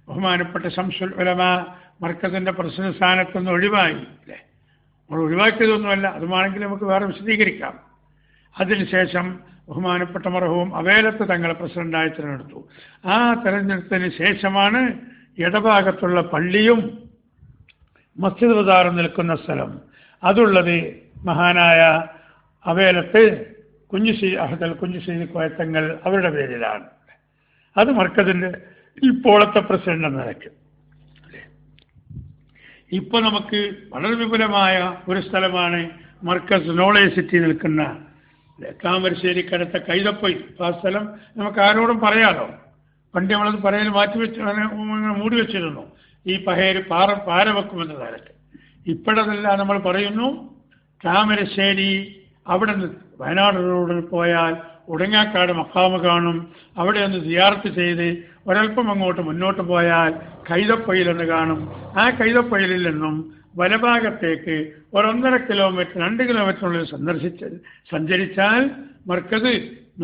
ബഹുമാനപ്പെട്ട ശംസുൽ ഉലമ മർക്കസിന്റെ പ്രസിഡന്റ് സ്ഥാനത്തുനിന്ന് ഒഴിവായി. അല്ലേ, നമ്മൾ ഒഴിവാക്കിയതൊന്നുമല്ല, അതുമാണെങ്കിൽ നമുക്ക് വേറെ വിശദീകരിക്കാം. അതിനുശേഷം ബഹുമാനപ്പെട്ട മർഹൂം അവേലത്ത് തങ്ങളെ പ്രസിഡന്റായി തിരഞ്ഞെടുത്തു. ആ തെരഞ്ഞെടുത്തതിന് ശേഷമാണ് ഇടഭാഗത്തുള്ള പള്ളിയും മസ്ജിദ് ബസാറും നിൽക്കുന്ന സ്ഥലം അതുള്ളത് മഹാനായ അവേലത്ത് കുഞ്ഞുശ്ശേരി കോയത്തങ്ങൾ അവരുടെ പേരിലാണ്. അത് മർക്കസിന്റെ ഇപ്പോഴത്തെ പ്രസിഡന്റ് എന്ന നിലയ്ക്ക്. ഇപ്പൊ നമുക്ക് വളരെ വിപുലമായ ഒരു സ്ഥലമാണ് മർക്കസ് നോളേജ് സിറ്റി നിൽക്കുന്ന താമരശ്ശേരിക്കടുത്ത കൈതപ്പൊയ്. ആ സ്ഥലം നമുക്ക് ആരോടും പറയാലോ. പണ്ട് നമ്മളത് പറയൽ മൂടി വെച്ചിരുന്നു. ഈ പാര വെക്കുമെന്ന കാലത്ത് ഇപ്പോഴതല്ല നമ്മൾ പറയുന്നു. താമരശ്ശേരി അവിടെ നിന്ന് വയനാട് റോഡിൽ പോയാൽ ഉടങ്ങാക്കാട് മഖാമ് കാണും. അവിടെ ഒന്ന് സിയാറത്ത് ചെയ്ത് ഒരൽപ്പം അങ്ങോട്ട് മുന്നോട്ട് പോയാൽ കൈതപ്പൊയിൽ എന്ന് കാണും. ആ കൈതപ്പൊയിലിൽ നിന്നും വലഭാഗത്തേക്ക് 1.5 കിലോമീറ്റർ 2 കിലോമീറ്ററിനുള്ളിൽ സഞ്ചരിച്ചാൽ മർക്കസ്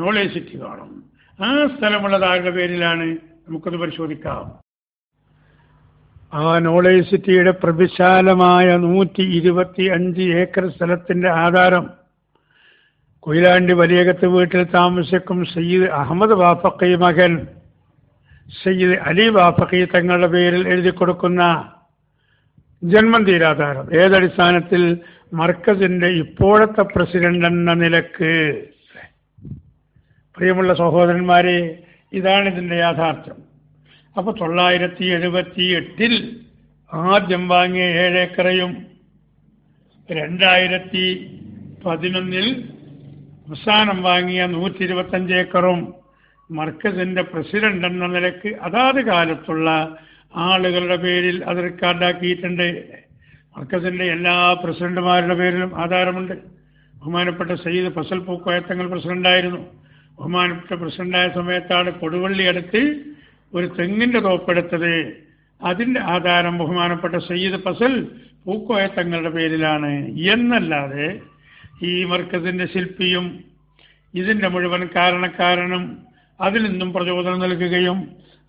നോളേജ് സിറ്റി കാണും. ആ സ്ഥലമുള്ളത് ആരുടെ പേരിലാണ്? നമുക്കത് പരിശോധിക്കാം. ആ നോളേജ് സിറ്റിയുടെ പ്രവിശാലമായ 125 ഏക്കർ സ്ഥലത്തിന്റെ ആധാരം കൊയിലാണ്ടി വലിയകത്ത് വീട്ടിൽ താമസിക്കും സയ്യിദ് അഹമ്മദ് ബാഫഖി മകൻ സയ്യിദ് അലി ബാഫഖി തങ്ങളുടെ പേരിൽ എഴുതി കൊടുക്കുന്ന ജന്മം തീരാധാരം ഏതടിസ്ഥാനത്തിൽ? മർക്കസിന്റെ ഇപ്പോഴത്തെ പ്രസിഡന്റ് എന്ന നിലക്ക്. പ്രിയമുള്ള സഹോദരന്മാരെ, ഇതാണ് ഇതിന്റെ യാഥാർത്ഥ്യം. അപ്പൊ 978 ആദ്യം വാങ്ങിയ 7 ഏക്കറയും 2011 അവസാനം വാങ്ങിയ 125 ഏക്കറും മർക്കസിന്റെ പ്രസിഡന്റ് എന്ന നിലക്ക് അതാത് കാലത്തുള്ള ആളുകളുടെ പേരിൽ അത് റെക്കോർഡാക്കിയിട്ടുണ്ട്. മർക്കസിന്റെ എല്ലാ പ്രസിഡന്റുമാരുടെ പേരിലും ആധാരമുണ്ട്. ബഹുമാനപ്പെട്ട സയ്യിദ് ഫസൽ പൂക്കോയ തങ്ങൾ പ്രസിഡന്റായിരുന്നു. ബഹുമാനപ്പെട്ട പ്രസിഡന്റായ സമയത്താണ് കൊടുവള്ളി അടുത്ത് ഒരു തെങ്ങിന്റെ തോപ്പെടുത്തത്. അതിന്റെ ആധാരം ബഹുമാനപ്പെട്ട സയ്യിദ് ഫസൽ പൂക്കോയ തങ്ങളുടെ പേരിലാണ് എന്നല്ലാതെ ഈ മർക്കസിന്റെ ശില്പിയും ഇതിന്റെ മുഴുവൻ കാരണക്കാരനും അതിൽ നിന്നും പ്രചോദനം നൽകുകയും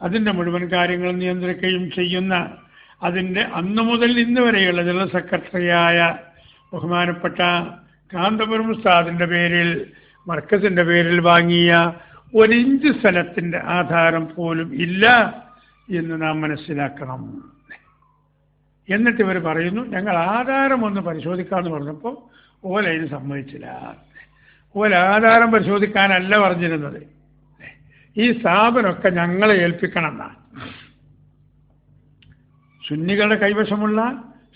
അതിന്റെ മുഴുവൻ കാര്യങ്ങൾ നിയന്ത്രിക്കുകയും ചെയ്യുന്ന അതിന്റെ അന്നു മുതൽ ഇന്ന് വരെയുള്ള ജനറൽ സെക്രട്ടറിയായ ബഹുമാനപ്പെട്ട കാന്തപുരം ഉസ്താദിന്റെ പേരിൽ മർക്കസിന്റെ പേരിൽ വാങ്ങിയ 1 ഇഞ്ച് സ്ഥലത്തിന്റെ ആധാരം പോലും ഇല്ല എന്ന് നാം മനസ്സിലാക്കണം. എന്നിട്ട് ഇവർ പറയുന്നു ഞങ്ങൾ ആധാരം ഒന്ന് പരിശോധിക്കാമെന്ന് പറഞ്ഞപ്പോൾ ഓല ഇത് സമ്മതിച്ചില്ല. ഓല ആധാരം പരിശോധിക്കാനല്ല പറഞ്ഞിരുന്നത്, ഈ സ്ഥാപനമൊക്കെ ഞങ്ങളെ ഏൽപ്പിക്കണം എന്നാണ്. സുന്നികളുടെ കൈവശമുള്ള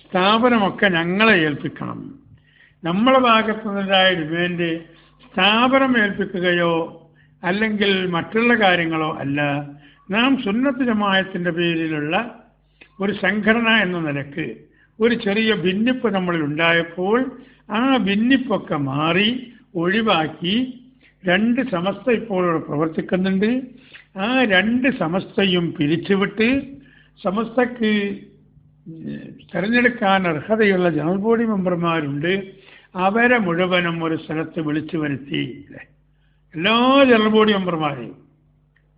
സ്ഥാപനമൊക്കെ ഞങ്ങളെ ഏൽപ്പിക്കണം. നമ്മളെ ഭാഗത്തു നിന്നുണ്ടായ ഡിമാൻഡ് സ്ഥാപനം ഏൽപ്പിക്കുകയോ അല്ലെങ്കിൽ മറ്റുള്ള കാര്യങ്ങളോ അല്ല. നാം സുന്നത്ത് ജമാഅത്തിന്റെ പേരിലുള്ള ഒരു സംഘടന എന്ന നിലക്ക് ഒരു ചെറിയ ഭിന്നിപ്പ് നമ്മളിൽ ഉണ്ടായപ്പോൾ ആ ഭിന്നിപ്പൊക്കെ മാറി ഒഴിവാക്കി 2 സമസ്ത ഇപ്പോൾ ഇവിടെ പ്രവർത്തിക്കുന്നുണ്ട്. ആ 2 സമസ്തയും പിരിച്ചുവിട്ട് സമസ്തക്ക് തെരഞ്ഞെടുക്കാൻ അർഹതയുള്ള ജനറൽ ബോഡി മെമ്പർമാരുണ്ട്. അവരെ മുഴുവനും ഒരു സ്ഥലത്ത് വിളിച്ചു വരുത്തി, എല്ലാ ജനറൽ ബോഡി മെമ്പർമാരെയും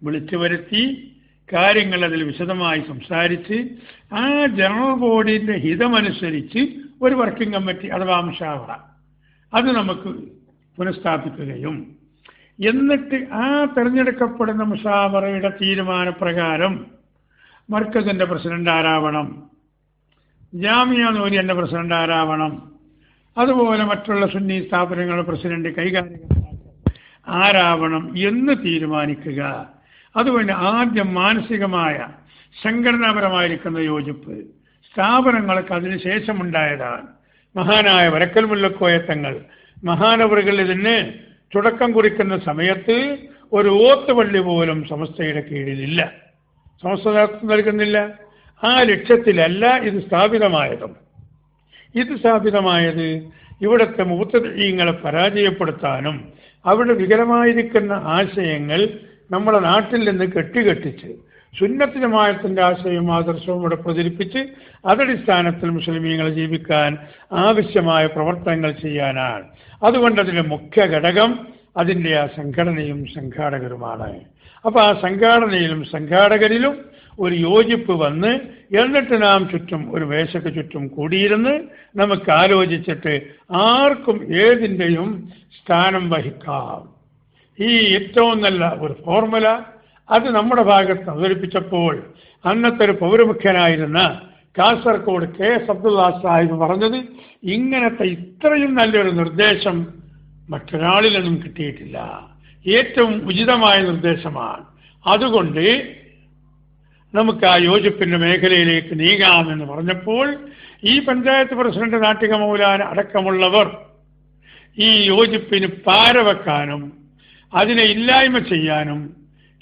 വിളിച്ചു വരുത്തി കാര്യങ്ങൾ അതിൽ വിശദമായി സംസാരിച്ച് ആ ജനറൽ ബോഡിയുടെ ഹിതമനുസരിച്ച് ഒരു വർക്കിംഗ് കമ്മിറ്റി അഥവാ മുഷാവറ അത് നമുക്ക് പുനഃസ്ഥാപിക്കുകയും എന്നിട്ട് ആ തെരഞ്ഞെടുക്കപ്പെടുന്ന മുഷാവറയുടെ തീരുമാനപ്രകാരം മർക്കസിന്റെ പ്രസിഡന്റ് ആരാവണം, ജാമിയ നൂരിയന്റെ പ്രസിഡന്റ് ആരാവണം, അതുപോലെ മറ്റുള്ള സുന്നി സ്ഥാപനങ്ങളുടെ പ്രസിഡന്റ് കൈകാര്യം ആരാവണം എന്ന് തീരുമാനിക്കുക. അതുകൊണ്ട് ആദ്യം മാനസികമായ സംഘടനാപരമായിരിക്കുന്ന യോജിപ്പ് സ്ഥാപനങ്ങൾക്ക് അതിനുശേഷമുണ്ടായതാണ്. മഹാനായ വരക്കൽ മുല്ലക്കോയ തങ്ങൾ മഹാനവറുകൾ ഇതിന് തുടക്കം കുറിക്കുന്ന സമയത്ത് ഒരു ഓത്തുപള്ളി പോലും സമസ്തയുടെ കീഴിലില്ല, സമസ്ത നൽകുന്നില്ല. ആ ലക്ഷ്യത്തിലല്ല ഇത് സ്ഥാപിതമായതും. ഇത് സ്ഥാപിതമായത് ഇവിടുത്തെ മുത്തദഈങ്ങളെ പരാജയപ്പെടുത്താനും അവിടെ വികലമായിരിക്കുന്ന ആശയങ്ങൾ നമ്മുടെ നാട്ടിൽ നിന്ന് കെട്ടിച്ച് സുന്നത്ത് ജമാഅത്തിന്റെ ആശയവും ആദർശവും ഇവിടെ പ്രചരിപ്പിച്ച് അതടിസ്ഥാനത്തിൽ മുസ്ലിമീങ്ങളെ ജീവിക്കാൻ ആവശ്യമായ പ്രവർത്തനങ്ങൾ ചെയ്യാനാണ്. അതുകൊണ്ട് അതിന്റെ മുഖ്യ ഘടകം അതിൻ്റെ ആ സംഘടനയും സംഘാടകരുമാണ്. അപ്പൊ ആ സംഘാടനയിലും സംഘാടകരിലും ഒരു യോജിപ്പ് വന്ന് എന്നിട്ട് നാം ചുറ്റും ഒരു മേശയ്ക്ക് ചുറ്റും കൂടിയിരുന്ന് നമുക്ക് ആലോചിച്ചിട്ട് ആർക്കും ഏതിൻ്റെയും സ്ഥാനം വഹിക്കാം. ഈ ഏറ്റവും നല്ല ഒരു ഫോർമുല അത് നമ്മുടെ ഭാഗത്ത് അവതരിപ്പിച്ചപ്പോൾ അന്നത്തെ ഒരു പൗരമുഖ്യനായിരുന്ന കാസർഗോഡ് KS അബ്ദുള്ള സാഹിബ് പറഞ്ഞത് ഇങ്ങനത്തെ ഇത്രയും നല്ലൊരു നിർദ്ദേശം മറ്റൊരാളിൽ നിന്നും കിട്ടിയിട്ടില്ല, ഏറ്റവും ഉചിതമായ നിർദ്ദേശമാണ്. അതുകൊണ്ട് നമുക്ക് ആ യോജിപ്പിന്റെ മേഖലയിലേക്ക് നീങ്ങാമെന്ന് പറഞ്ഞപ്പോൾ ഈ പഞ്ചായത്ത് പ്രസിഡന്റ് നാട്ടിക മൗലാന അടക്കമുള്ളവർ ഈ യോജിപ്പിന് പാരവെക്കാനും അതിനെ ഇല്ലായ്മ ചെയ്യാനും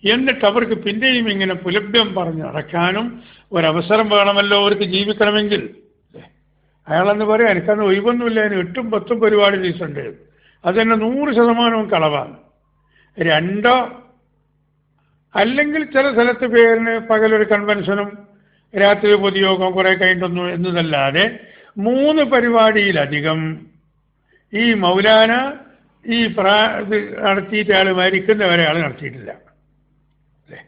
എന്നിട്ട് അവർക്ക് പിന്നെയും ഇങ്ങനെ പുലഭ്യം പറഞ്ഞ് നടക്കാനും ഒരവസരം വേണമല്ലോ അവർക്ക് ജീവിക്കണമെങ്കിൽ. അയാളെന്ന് പറയാം എനിക്കന്ന് ഒഴിവൊന്നുമില്ല, അതിന് 8ഉം 10ഉം പരിപാടി ദിവസമുണ്ട്. അത് തന്നെ 100% കളവാണ്. രണ്ടോ അല്ലെങ്കിൽ ചില സ്ഥലത്ത് പേരിന് പകലൊരു കൺവെൻഷനും രാത്രി പൊതുയോഗം കുറെ കഴിഞ്ഞിട്ടൊന്നു എന്നതല്ലാതെ 3 പരിപാടിയിലധികം ഈ മൗലാന ഇത് നടത്തിയിട്ട് അയാൾ മരിക്കുന്നവരെ അയാൾ നടത്തിയിട്ടില്ല. അല്ലേ?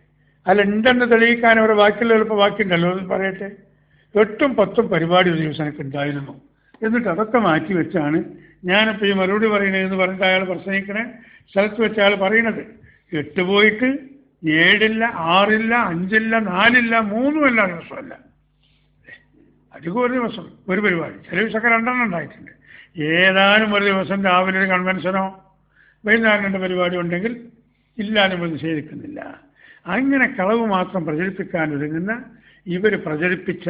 അല്ല ഉണ്ടെന്ന് തെളിയിക്കാൻ അവരെ ബാക്കിയുള്ള എളുപ്പം ബാക്കിയുണ്ടല്ലോ എന്ന് പറയട്ടെ. 8ഉം 10ഉം പരിപാടി ഒരു ദിവസം എനിക്ക് ഉണ്ടായിരുന്നു. എന്നിട്ട് അതൊക്കെ മാറ്റി വെച്ചാണ് ഞാനിപ്പോൾ ഈ മറുപടി പറയണതെന്ന് പറഞ്ഞിട്ട് അയാൾ പ്രസംഗിക്കണേ സ്ഥലത്ത് വെച്ച് അയാൾ പറയണത്. 8 പോയിട്ട് 7 ഇല്ല, 6 ഇല്ല, 5 ഇല്ല, 4 ഇല്ല, 3 എല്ലാ ദിവസമല്ല. അധികം ഒരു ദിവസം ഒരു പരിപാടി, ചില ദിവസമൊക്കെ 2 ഉണ്ടായിട്ടുണ്ട്. ഏതാനും ഒരു ദിവസം രാവിലെ ഒരു കൺവെൻഷനോ വൈകുന്നേരം 2 പരിപാടി ഉണ്ടെങ്കിൽ ഇല്ല നമ്മൾ നിഷേധിക്കുന്നില്ല. അങ്ങനെ കളവ് മാത്രം പ്രചരിപ്പിക്കാൻ ഒരുങ്ങുന്ന ഇവർ പ്രചരിപ്പിച്ച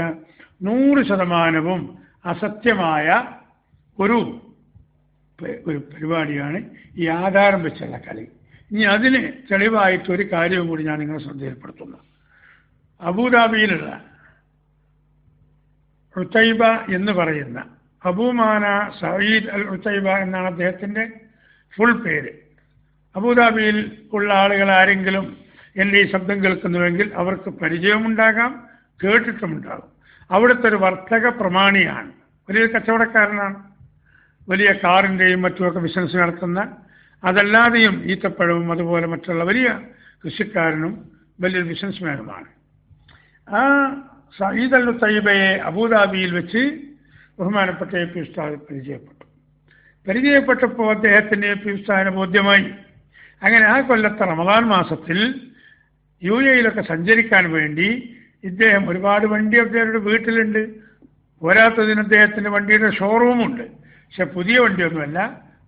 100% അസത്യമായ ഒരു പരിപാടിയാണ് ഈ ആധാരം വെച്ചുള്ള കളി. ഇനി അതിന് തെളിവായിട്ട് ഒരു കാര്യവും കൂടി ഞാൻ നിങ്ങളെ ശ്രദ്ധയിൽപ്പെടുത്തുന്നു. അബുദാബിയിലുള്ള ഉത്തൈബ എന്ന് പറയുന്ന അബൂമാന സഈദ് അൽ ഉത്തൈബ എന്നാണ് അദ്ദേഹത്തിൻ്റെ ഫുൾ പേര്. അബുദാബിയിൽ ഉള്ള ആളുകൾ ആരെങ്കിലും എൻ്റെ ഈ ശബ്ദം കേൾക്കുന്നുവെങ്കിൽ അവർക്ക് പരിചയമുണ്ടാകാം, കേട്ടിട്ടുമുണ്ടാകും. അവിടുത്തെ ഒരു വർത്തക പ്രമാണിയാണ്, വലിയ കച്ചവടക്കാരനാണ്. വലിയ കാറിൻ്റെയും മറ്റുമൊക്കെ ബിസിനസ് നടത്തുന്ന, അതല്ലാതെയും ഈത്തപ്പഴവും അതുപോലെ മറ്റുള്ള വലിയ കൃഷിക്കാരനും വലിയൊരു ബിസിനസ്മാനുമാണ്. ആ സഈദ് അൽ തയ്യിബയെ അബുദാബിയിൽ വെച്ച് ബഹുമാനപ്പെട്ട എ പി ഉസ്താദ് പരിചയപ്പെട്ടപ്പോൾ അദ്ദേഹത്തിന് എ പി ഉസ്താദിന് ബോധ്യമായി. അങ്ങനെ ആ കൊല്ലത്തെ റമദാൻ മാസത്തിൽ UAE സഞ്ചരിക്കാൻ വേണ്ടി ഇദ്ദേഹം ഒരുപാട് വണ്ടി അദ്ദേഹരുടെ വീട്ടിലുണ്ട്. പോരാത്തതിന് അദ്ദേഹത്തിൻ്റെ വണ്ടിയുടെ ഷോറൂമുണ്ട്. പക്ഷെ പുതിയ വണ്ടിയൊന്നുമല്ല,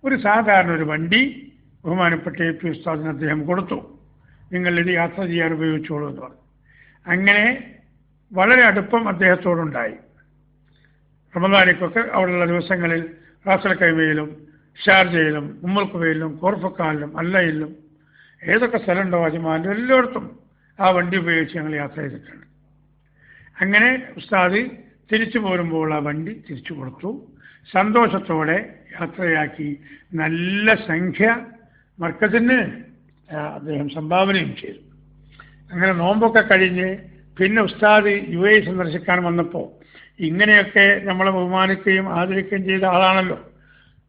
ഒരു സാധാരണ ഒരു വണ്ടി ബഹുമാനപ്പെട്ട എ പി ഉസ്താദിന് അദ്ദേഹം കൊടുത്തു. നിങ്ങളിത് യാത്ര ചെയ്യാൻ ഉപയോഗിച്ചോളൂ എന്ന് പറഞ്ഞു. അങ്ങനെ വളരെ അടുപ്പം അദ്ദേഹത്തോടുണ്ടായി. റമദാനിക്കൊക്കെ അവിടെയുള്ള ദിവസങ്ങളിൽ റാസൽ കൈമയിലും ഷാർജയിലും ഉമ്മുൽ ഖുവൈലിലും കോർഫക്കാലിലും അല്ലയിലും ഏതൊക്കെ സ്ഥലമുണ്ടോ അജ്മാനിലും എല്ലായിടത്തും ആ വണ്ടി ഉപയോഗിച്ച് ഞങ്ങൾ യാത്ര ചെയ്തിട്ടുണ്ട്. അങ്ങനെ ഉസ്താദ് തിരിച്ചു പോരുമ്പോൾ ആ വണ്ടി തിരിച്ചു കൊടുത്തു. സന്തോഷത്തോടെ യാത്രയാക്കി. നല്ല സംഖ്യ മർക്കസിന് അദ്ദേഹം സംഭാവനയും ചെയ്തു. അങ്ങനെ നോമ്പൊക്കെ കഴിഞ്ഞ് പിന്നെ ഉസ്താദ് UAE സന്ദർശിക്കാൻ വന്നപ്പോൾ ഇങ്ങനെയൊക്കെ നമ്മളെ ബഹുമാനിക്കുകയും ആദരിക്കുകയും ചെയ്ത ആളാണല്ലോ.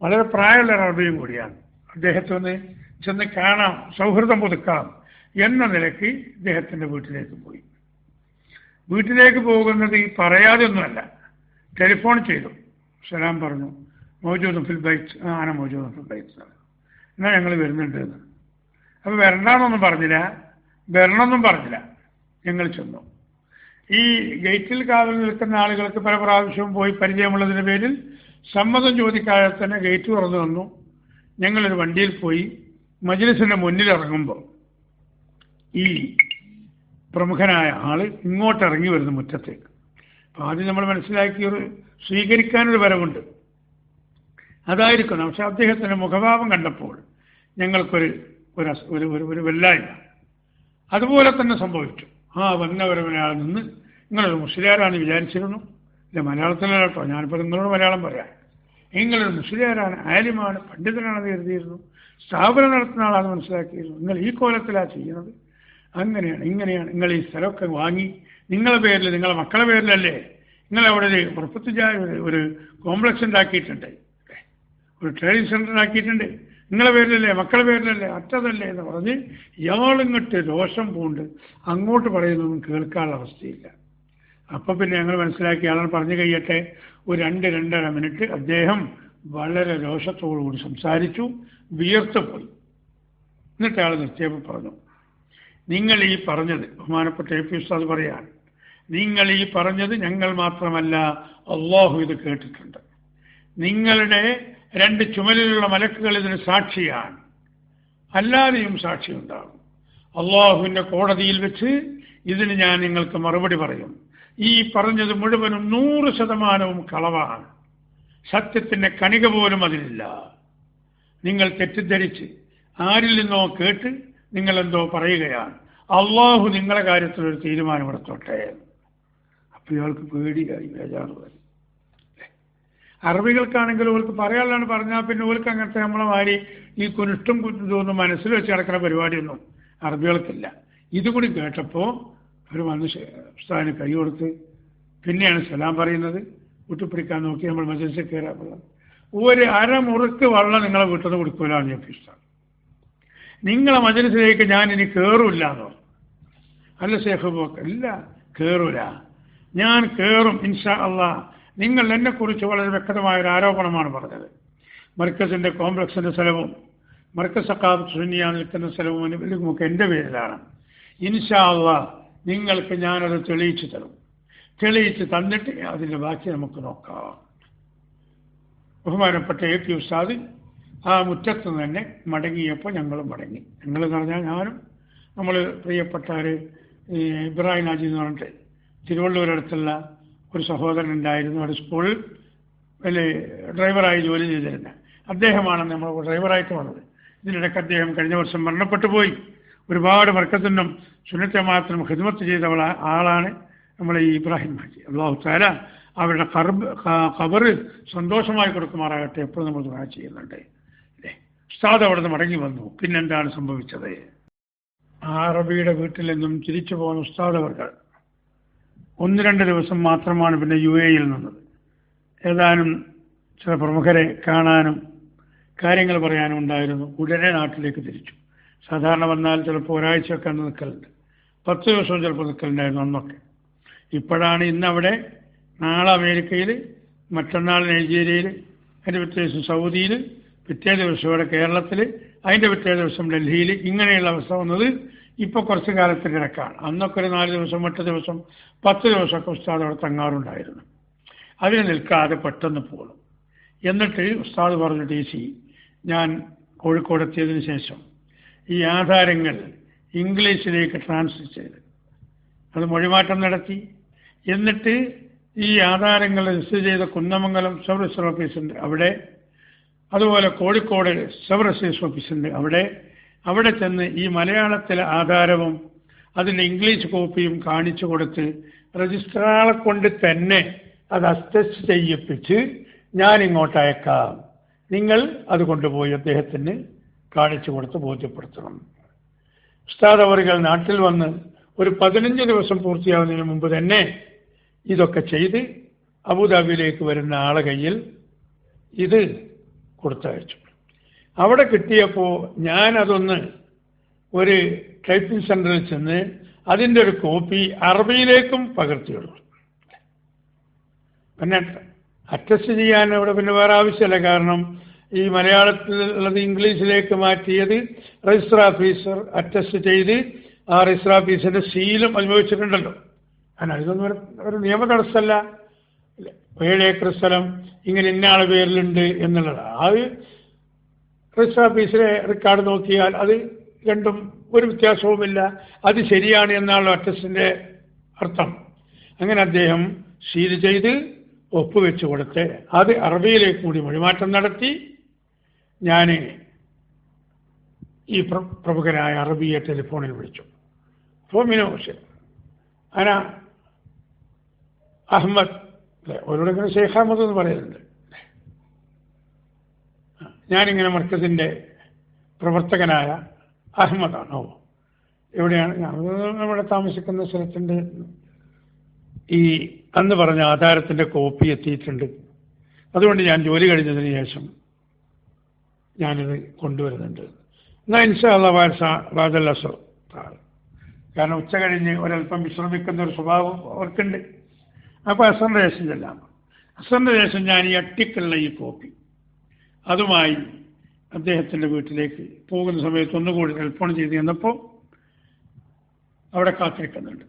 വളരെ പ്രായമുള്ള ഒരാളുടെയും കൂടിയാണ്. അദ്ദേഹത്തിന് ചെന്ന് കാണാം, സൗഹൃദം പുതുക്കാം എന്ന നിലയ്ക്ക് ഇദ്ദേഹത്തിൻ്റെ വീട്ടിലേക്ക് പോയി. വീട്ടിലേക്ക് പോകുന്നത് പറയാതെയൊന്നുമല്ല, ടെലിഫോൺ ചെയ്തു, സലാം പറഞ്ഞു, മൗജൂദും ഫിൽ ബൈത്ത്, ആന മൗജൂദും ഫിൽ ബൈത്ത്, എന്നാൽ ഞങ്ങൾ വരുന്നുണ്ട് എന്ന്. അപ്പോൾ വരണ്ടാന്നൊന്നും പറഞ്ഞില്ല, വരണമെന്നും പറഞ്ഞില്ല. ഞങ്ങൾ ചെന്നു. ഈ ഗേറ്റിൽ കാവൽ നിൽക്കുന്ന ആളുകൾക്ക് പല പ്രാവശ്യവും പോയി പരിചയമുള്ളതിൻ്റെ പേരിൽ സമ്മതം ചോദിക്കാതെ തന്നെ ഗേറ്റ് തുറന്നു വന്നു. ഞങ്ങളൊരു വണ്ടിയിൽ പോയി മജ്ലിസിൻ്റെ മുന്നിൽ ഇറങ്ങുമ്പോൾ ഈ പ്രമുഖനായ ആള് ഇങ്ങോട്ട് ഇറങ്ങി വരുന്നു മുറ്റത്തേക്ക്. അപ്പോൾ ആദ്യം നമ്മൾ മനസ്സിലാക്കിയൊരു സ്വീകരിക്കാനൊരു വരവുണ്ട്, അതായിരിക്കണം. പക്ഷെ അദ്ദേഹത്തിൻ്റെ മുഖഭാവം കണ്ടപ്പോൾ ഞങ്ങൾക്കൊരു ഒരു വെല്ലായ്മ അതുപോലെ തന്നെ സംഭവിച്ചു. വന്നവരവനാൾ നിന്ന് നിങ്ങളൊരു മുസ്ലിയാരാണ് വിചാരിച്ചിരുന്നു. ഇല്ല, മലയാളത്തിലല്ല കേട്ടോ, ഞാനിപ്പോൾ നിങ്ങളോട് മലയാളം പറയാം. നിങ്ങളൊരു മുസ്ലിയാരാണ്, ആലിമാണ്, പണ്ഡിതനാണെന്ന് കരുതിയിരുന്നു, സ്ഥാപനം നടത്തുന്ന ആളാണെന്ന് മനസ്സിലാക്കിയിരുന്നു. നിങ്ങൾ ഈ കോലത്തിലാണ് ചെയ്യുന്നത്, അങ്ങനെയാണ് ഇങ്ങനെയാണ്. നിങ്ങൾ ഈ സ്ഥലമൊക്കെ വാങ്ങി നിങ്ങളുടെ പേരിൽ, നിങ്ങളുടെ മക്കളുടെ പേരിലല്ലേ, നിങ്ങളവിടെ ഒരു പുറപ്പത്തുജായ ഒരു കോംപ്ലക്സ് ഉണ്ടാക്കിയിട്ടുണ്ട്, ഒരു ട്രെയിനിങ് സെൻ്റർ ഉണ്ടാക്കിയിട്ടുണ്ട്, നിങ്ങളുടെ പേരിലല്ലേ, മക്കളുടെ പേരിലല്ലേ, അറ്റതല്ലേ എന്ന് പറഞ്ഞ് ഇയാളിങ്ങോട്ട് രോഷം പൂണ്ട് അങ്ങോട്ട് പറയുന്നതൊന്നും കേൾക്കാനുള്ള അവസ്ഥയില്ല. അപ്പം പിന്നെ ഞങ്ങൾ മനസ്സിലാക്കി ആളെ പറഞ്ഞു കഴിയട്ടെ. ഒരു 2-2.5 മിനിറ്റ് അദ്ദേഹം വളരെ രോഷത്തോടുകൂടി സംസാരിച്ചു, വിയർത്ത് പോയി. എന്നിട്ട് അയാൾ നിർത്തിയപ്പോൾ പറഞ്ഞു, നിങ്ങൾ ഈ പറഞ്ഞത്, ബഹുമാനപ്പെട്ട എ പി ഉസ്താദ് പറയാണ്, നിങ്ങൾ ഈ പറഞ്ഞത് ഞങ്ങൾ മാത്രമല്ല അള്ളാഹു ഇത് കേട്ടിട്ടുണ്ട്. നിങ്ങളുടെ 2 ചുമലിലുള്ള മലക്കുകൾ ഇതിന് സാക്ഷിയാണ്, അല്ലാതെയും സാക്ഷിയുണ്ടാകും. അള്ളാഹുവിൻ്റെ കോടതിയിൽ വെച്ച് ഇതിന് ഞാൻ നിങ്ങൾക്ക് മറുപടി പറയും. ഈ പറഞ്ഞത് മുഴുവനും 100% കളവാണ്. സത്യത്തിൻ്റെ കണിക പോലും അതിലില്ല. നിങ്ങൾ തെറ്റിദ്ധരിച്ച് ആരിൽ നിന്നോ കേട്ട് നിങ്ങളെന്തോ പറയുകയാണ്. അള്ളാഹു നിങ്ങളുടെ കാര്യത്തിലൊരു തീരുമാനമെടുത്തോട്ടെ. അപ്പോൾ ഇയാൾക്ക് പേടിയായി, ബേജാറ് വരും. അറബികൾക്കാണെങ്കിലും ഓർക്ക് പറയാനുള്ളതാണ് പറഞ്ഞാൽ പിന്നെ ഓർക്ക് അങ്ങനത്തെ നമ്മളെ മാതിരി ഈ കുനിഷ്ടം കുറ്റൊന്നും മനസ്സിൽ വെച്ച് നടക്കുന്ന പരിപാടിയൊന്നും അറബികൾക്കില്ല. ഇതുകൂടി കേട്ടപ്പോൾ അവർ വന്ന് ഉസ്താദിന് കൈ കൊടുത്ത് പിന്നെയാണ് സലാം പറയുന്നത്. വിട്ടുപിടിക്കാൻ നോക്കി നമ്മൾ മജലിസിൽ കയറാറുള്ളത്. ഒരു അരമുറുക്ക് വെള്ളം നിങ്ങളെ വീട്ടിൽ നിന്ന് കൊടുക്കൂലാണ് ഞാൻ ഉസ്താദ്. നിങ്ങളെ മജലിസിലേക്ക് ഞാൻ ഇനി കയറൂല്ല എന്നോ. അല്ല ഷേഖ് പോക്ക് ഇല്ല, കയറൂല. ഞാൻ കയറും ഇൻഷാ അള്ളാഹ്. നിങ്ങൾ എന്നെക്കുറിച്ച് വളരെ വ്യക്തമായ ഒരു ആരോപണമാണ് പറഞ്ഞത്. മർക്കസിന്റെ കോംപ്ലക്സിന്റെ സ്ഥലവും മർക്കസ് സഖാഫ് സുന്നിയ നിൽക്കുന്ന സ്ഥലവും ഒക്കെ എൻ്റെ പേരിലാണ്. ഇൻഷാ അള്ളാഹ് നിങ്ങൾക്ക് ഞാനത് തെളിയിച്ചു തരും. തെളിയിച്ച് തന്നിട്ട് അതിൻ്റെ ബാക്കി നമുക്ക് നോക്കാം. ബഹുമാനപ്പെട്ട എ.പി. ഉസ്താദ് ആ മുറ്റത്ത് തന്നെ മടങ്ങിയപ്പോൾ ഞങ്ങളും മടങ്ങി. ഞങ്ങളെന്ന് പറഞ്ഞാൽ ഞാനും നമ്മൾ പ്രിയപ്പെട്ടവർ ഇബ്രാഹിം ഹാജി എന്ന് പറഞ്ഞിട്ട് തിരുവള്ളൂരടുത്തുള്ള ഒരു സഹോദരൻ ഉണ്ടായിരുന്നു. അവിടെ സ്കൂളിൽ ഡ്രൈവറായി ജോലി ചെയ്തിരുന്നത് അദ്ദേഹമാണ് നമ്മൾ ഡ്രൈവറായിട്ട് വന്നത്. ഇതിനിടയ്ക്ക് അദ്ദേഹം കഴിഞ്ഞ വർഷം മരണപ്പെട്ടു പോയി. ഒരുപാട് മർക്കത്തിനും സുന്നത്തെ മാത്രം ഖിദ്മത്ത് ചെയ്ത ആളാണ് നമ്മളെ ഈ ഇബ്രാഹിം ഹാജി. അല്ലാഹു തആല അവരുടെ ഖബറ് സന്തോഷമായി കൊടുക്കുമാറാകട്ടെ. എപ്പോഴും നമ്മൾ ദുആ ചെയ്യുന്നുണ്ട്. ഉസ്താദ് അവിടെ നിന്ന് മടങ്ങി വന്നു. പിന്നെന്താണ് സംഭവിച്ചത്? അറബിയുടെ വീട്ടിൽ നിന്നും തിരിച്ചു പോകുന്ന ഉസ്താദ് അവർകൾ 1-2 ദിവസം മാത്രമാണ് പിന്നെ UAE നിന്നത്. ഏതാനും ചില പ്രമുഖരെ കാണാനും കാര്യങ്ങൾ പറയാനും ഉണ്ടായിരുന്നു. ഉടനെ നാട്ടിലേക്ക് തിരിച്ചു. സാധാരണ വന്നാൽ ചിലപ്പോൾ ഒരാഴ്ചയൊക്കെ അന്ന് നിൽക്കലുണ്ട്. 10 ദിവസവും ചിലപ്പോൾ നിൽക്കലുണ്ടായിരുന്നു അന്നൊക്കെ. ഇപ്പോഴാണ് ഇന്നവിടെ, നാളെ അമേരിക്കയിൽ, മറ്റന്നാൾ നൈജീരിയയിൽ, അതിൻ്റെ പിറ്റേ ദിവസം സൗദിയിൽ, പിറ്റേ ദിവസം ഇവിടെ കേരളത്തിൽ, അതിൻ്റെ പിറ്റേ ദിവസം ഡൽഹിയിൽ. ഇങ്ങനെയുള്ള അവസ്ഥ വന്നത് ഇപ്പോൾ കുറച്ച് കാലത്തിനിടക്കാണ്. അന്നൊക്കെ ഒരു 4 ദിവസം, 8 ദിവസം, 10 ദിവസമൊക്കെ ഉസ്താദ് അവിടെ തങ്ങാറുണ്ടായിരുന്നു. അതിന് നിൽക്കാതെ പെട്ടെന്ന് പോകണം. എന്നിട്ട് ഉസ്താദ് പറഞ്ഞ DC ഞാൻ കോഴിക്കോട് എത്തിയതിന് ശേഷം ഈ ആധാരങ്ങൾ ഇംഗ്ലീഷിലേക്ക് ട്രാൻസ്ലേറ്റ് ചെയ്ത് അത് മൊഴിമാറ്റം നടത്തി. എന്നിട്ട് ഈ ആധാരങ്ങൾ രജിസ്റ്റർ ചെയ്ത കുന്നമംഗലം സബ് രജിസ്റ്റർ ഓഫീസുണ്ട് അവിടെ, അതുപോലെ കോഴിക്കോട് സബ് രജിസ്റ്റർ ഓഫീസുണ്ട് അവിടെ ചെന്ന് ഈ മലയാളത്തിലെ ആധാരവും അതിൻ്റെ ഇംഗ്ലീഷ് കോപ്പിയും കാണിച്ചു കൊടുത്ത് രജിസ്ട്രാറെ കൊണ്ട് തന്നെ അത് അറ്റസ്റ്റ് ചെയ്യിപ്പിച്ച് ഞാൻ ഇങ്ങോട്ട് അയക്കാം, നിങ്ങൾ അത് കൊണ്ടുപോയി അദ്ദേഹത്തിന് കാണിച്ചു കൊടുത്ത് ബോധ്യപ്പെടുത്തണം. ഉസ്താദ് അവറുകൾ നാട്ടിൽ വന്ന് ഒരു 15 ദിവസം പൂർത്തിയാവുന്നതിന് മുമ്പ് തന്നെ ഇതൊക്കെ ചെയ്ത് അബുദാബിയിലേക്ക് വരുന്ന ആളെ കയ്യിൽ ഇത് കൊടുത്തയച്ചു. അവിടെ കിട്ടിയപ്പോൾ ഞാനതൊന്ന് ഒരു ടൈപ്പിംഗ് സെൻ്ററിൽ ചെന്ന് അതിൻ്റെ ഒരു കോപ്പി അറബിയിലേക്കും പകർത്തിയുള്ളൂ. പിന്നെ അറ്റസ്റ്റ് ചെയ്യാൻ അവിടെ പിന്നെ വേറെ ആവശ്യമില്ല. കാരണം ഈ മലയാളത്തിലുള്ളത് ഇംഗ്ലീഷിലേക്ക് മാറ്റിയത് രജിസ്റ്റർ ഓഫീസർ അറ്റസ്റ്റ് ചെയ്ത് ആ രജിസ്റ്റർ ഓഫീസിൻ്റെ സീലും അനുഭവിച്ചിട്ടുണ്ടല്ലോ. കാരണം ഇതൊന്നും ഒരു നിയമ തടസ്സമല്ല. 7 ഏക്കർ സ്ഥലം ഇങ്ങനെ ഇന്നയാളെ പേരിലുണ്ട് എന്നുള്ളതാണ്. അത് രജിസ്റ്റർ ഓഫീസിലെ റെക്കോർഡ് നോക്കിയാൽ അത് രണ്ടും ഒരു വ്യത്യാസവുമില്ല. അത് ശരിയാണ് എന്നാണല്ലോ അറ്റസ്റ്റിൻ്റെ അർത്ഥം. അങ്ങനെ അദ്ദേഹം സീൽ ചെയ്ത് ഒപ്പുവെച്ച് കൊടുത്ത് അത് അറബിയിലേക്ക് കൂടി മൊഴിമാറ്റം നടത്തി. ഞാൻ ഈ പ്രമുഖനായ അറബിയെ ടെലിഫോണിൽ വിളിച്ചു. ഫോമിനോഷ് അന അഹമ്മദ്, ഓരോടെ ഷെയ്ഖ് അഹമ്മദ് എന്ന് പറയുന്നുണ്ട്. ഞാനിങ്ങനെ മർക്കസിൻ്റെ പ്രവർത്തകനായ അഹമ്മദാണ്. എവിടെയാണ്? നമ്മുടെ താമസിക്കുന്ന സ്ഥലത്തിൻ്റെ ഈ അന്ന് പറഞ്ഞ ആധാരത്തിൻ്റെ കോപ്പി എത്തിയിട്ടുണ്ട്. അതുകൊണ്ട് ഞാൻ ജോലി കഴിഞ്ഞതിന് ശേഷം ഞാനിത് കൊണ്ടുവരുന്നുണ്ട്. എന്നാൽ ഇൻഷാ അല്ലാഹ് വാദൽ അസ്ർ, കാരണം ഉച്ച കഴിഞ്ഞ് ഒരല്പം വിശ്രമിക്കുന്ന ഒരു സ്വഭാവം അവർക്കുണ്ട്. അപ്പോൾ അസറിൻ്റെ ശേഷം ചെല്ലാം. അസറിൻ്റെ ശേഷം ഞാൻ ഈ അട്ടിക്കുള്ള ഈ കോപ്പി അതുമായി അദ്ദേഹത്തിൻ്റെ വീട്ടിലേക്ക് പോകുന്ന സമയത്ത് ഒന്നുകൂടി ടെലിഫോൺ ചെയ്ത് ചെന്നപ്പോൾ അവിടെ കാത്തിരിക്കുന്നുണ്ട്.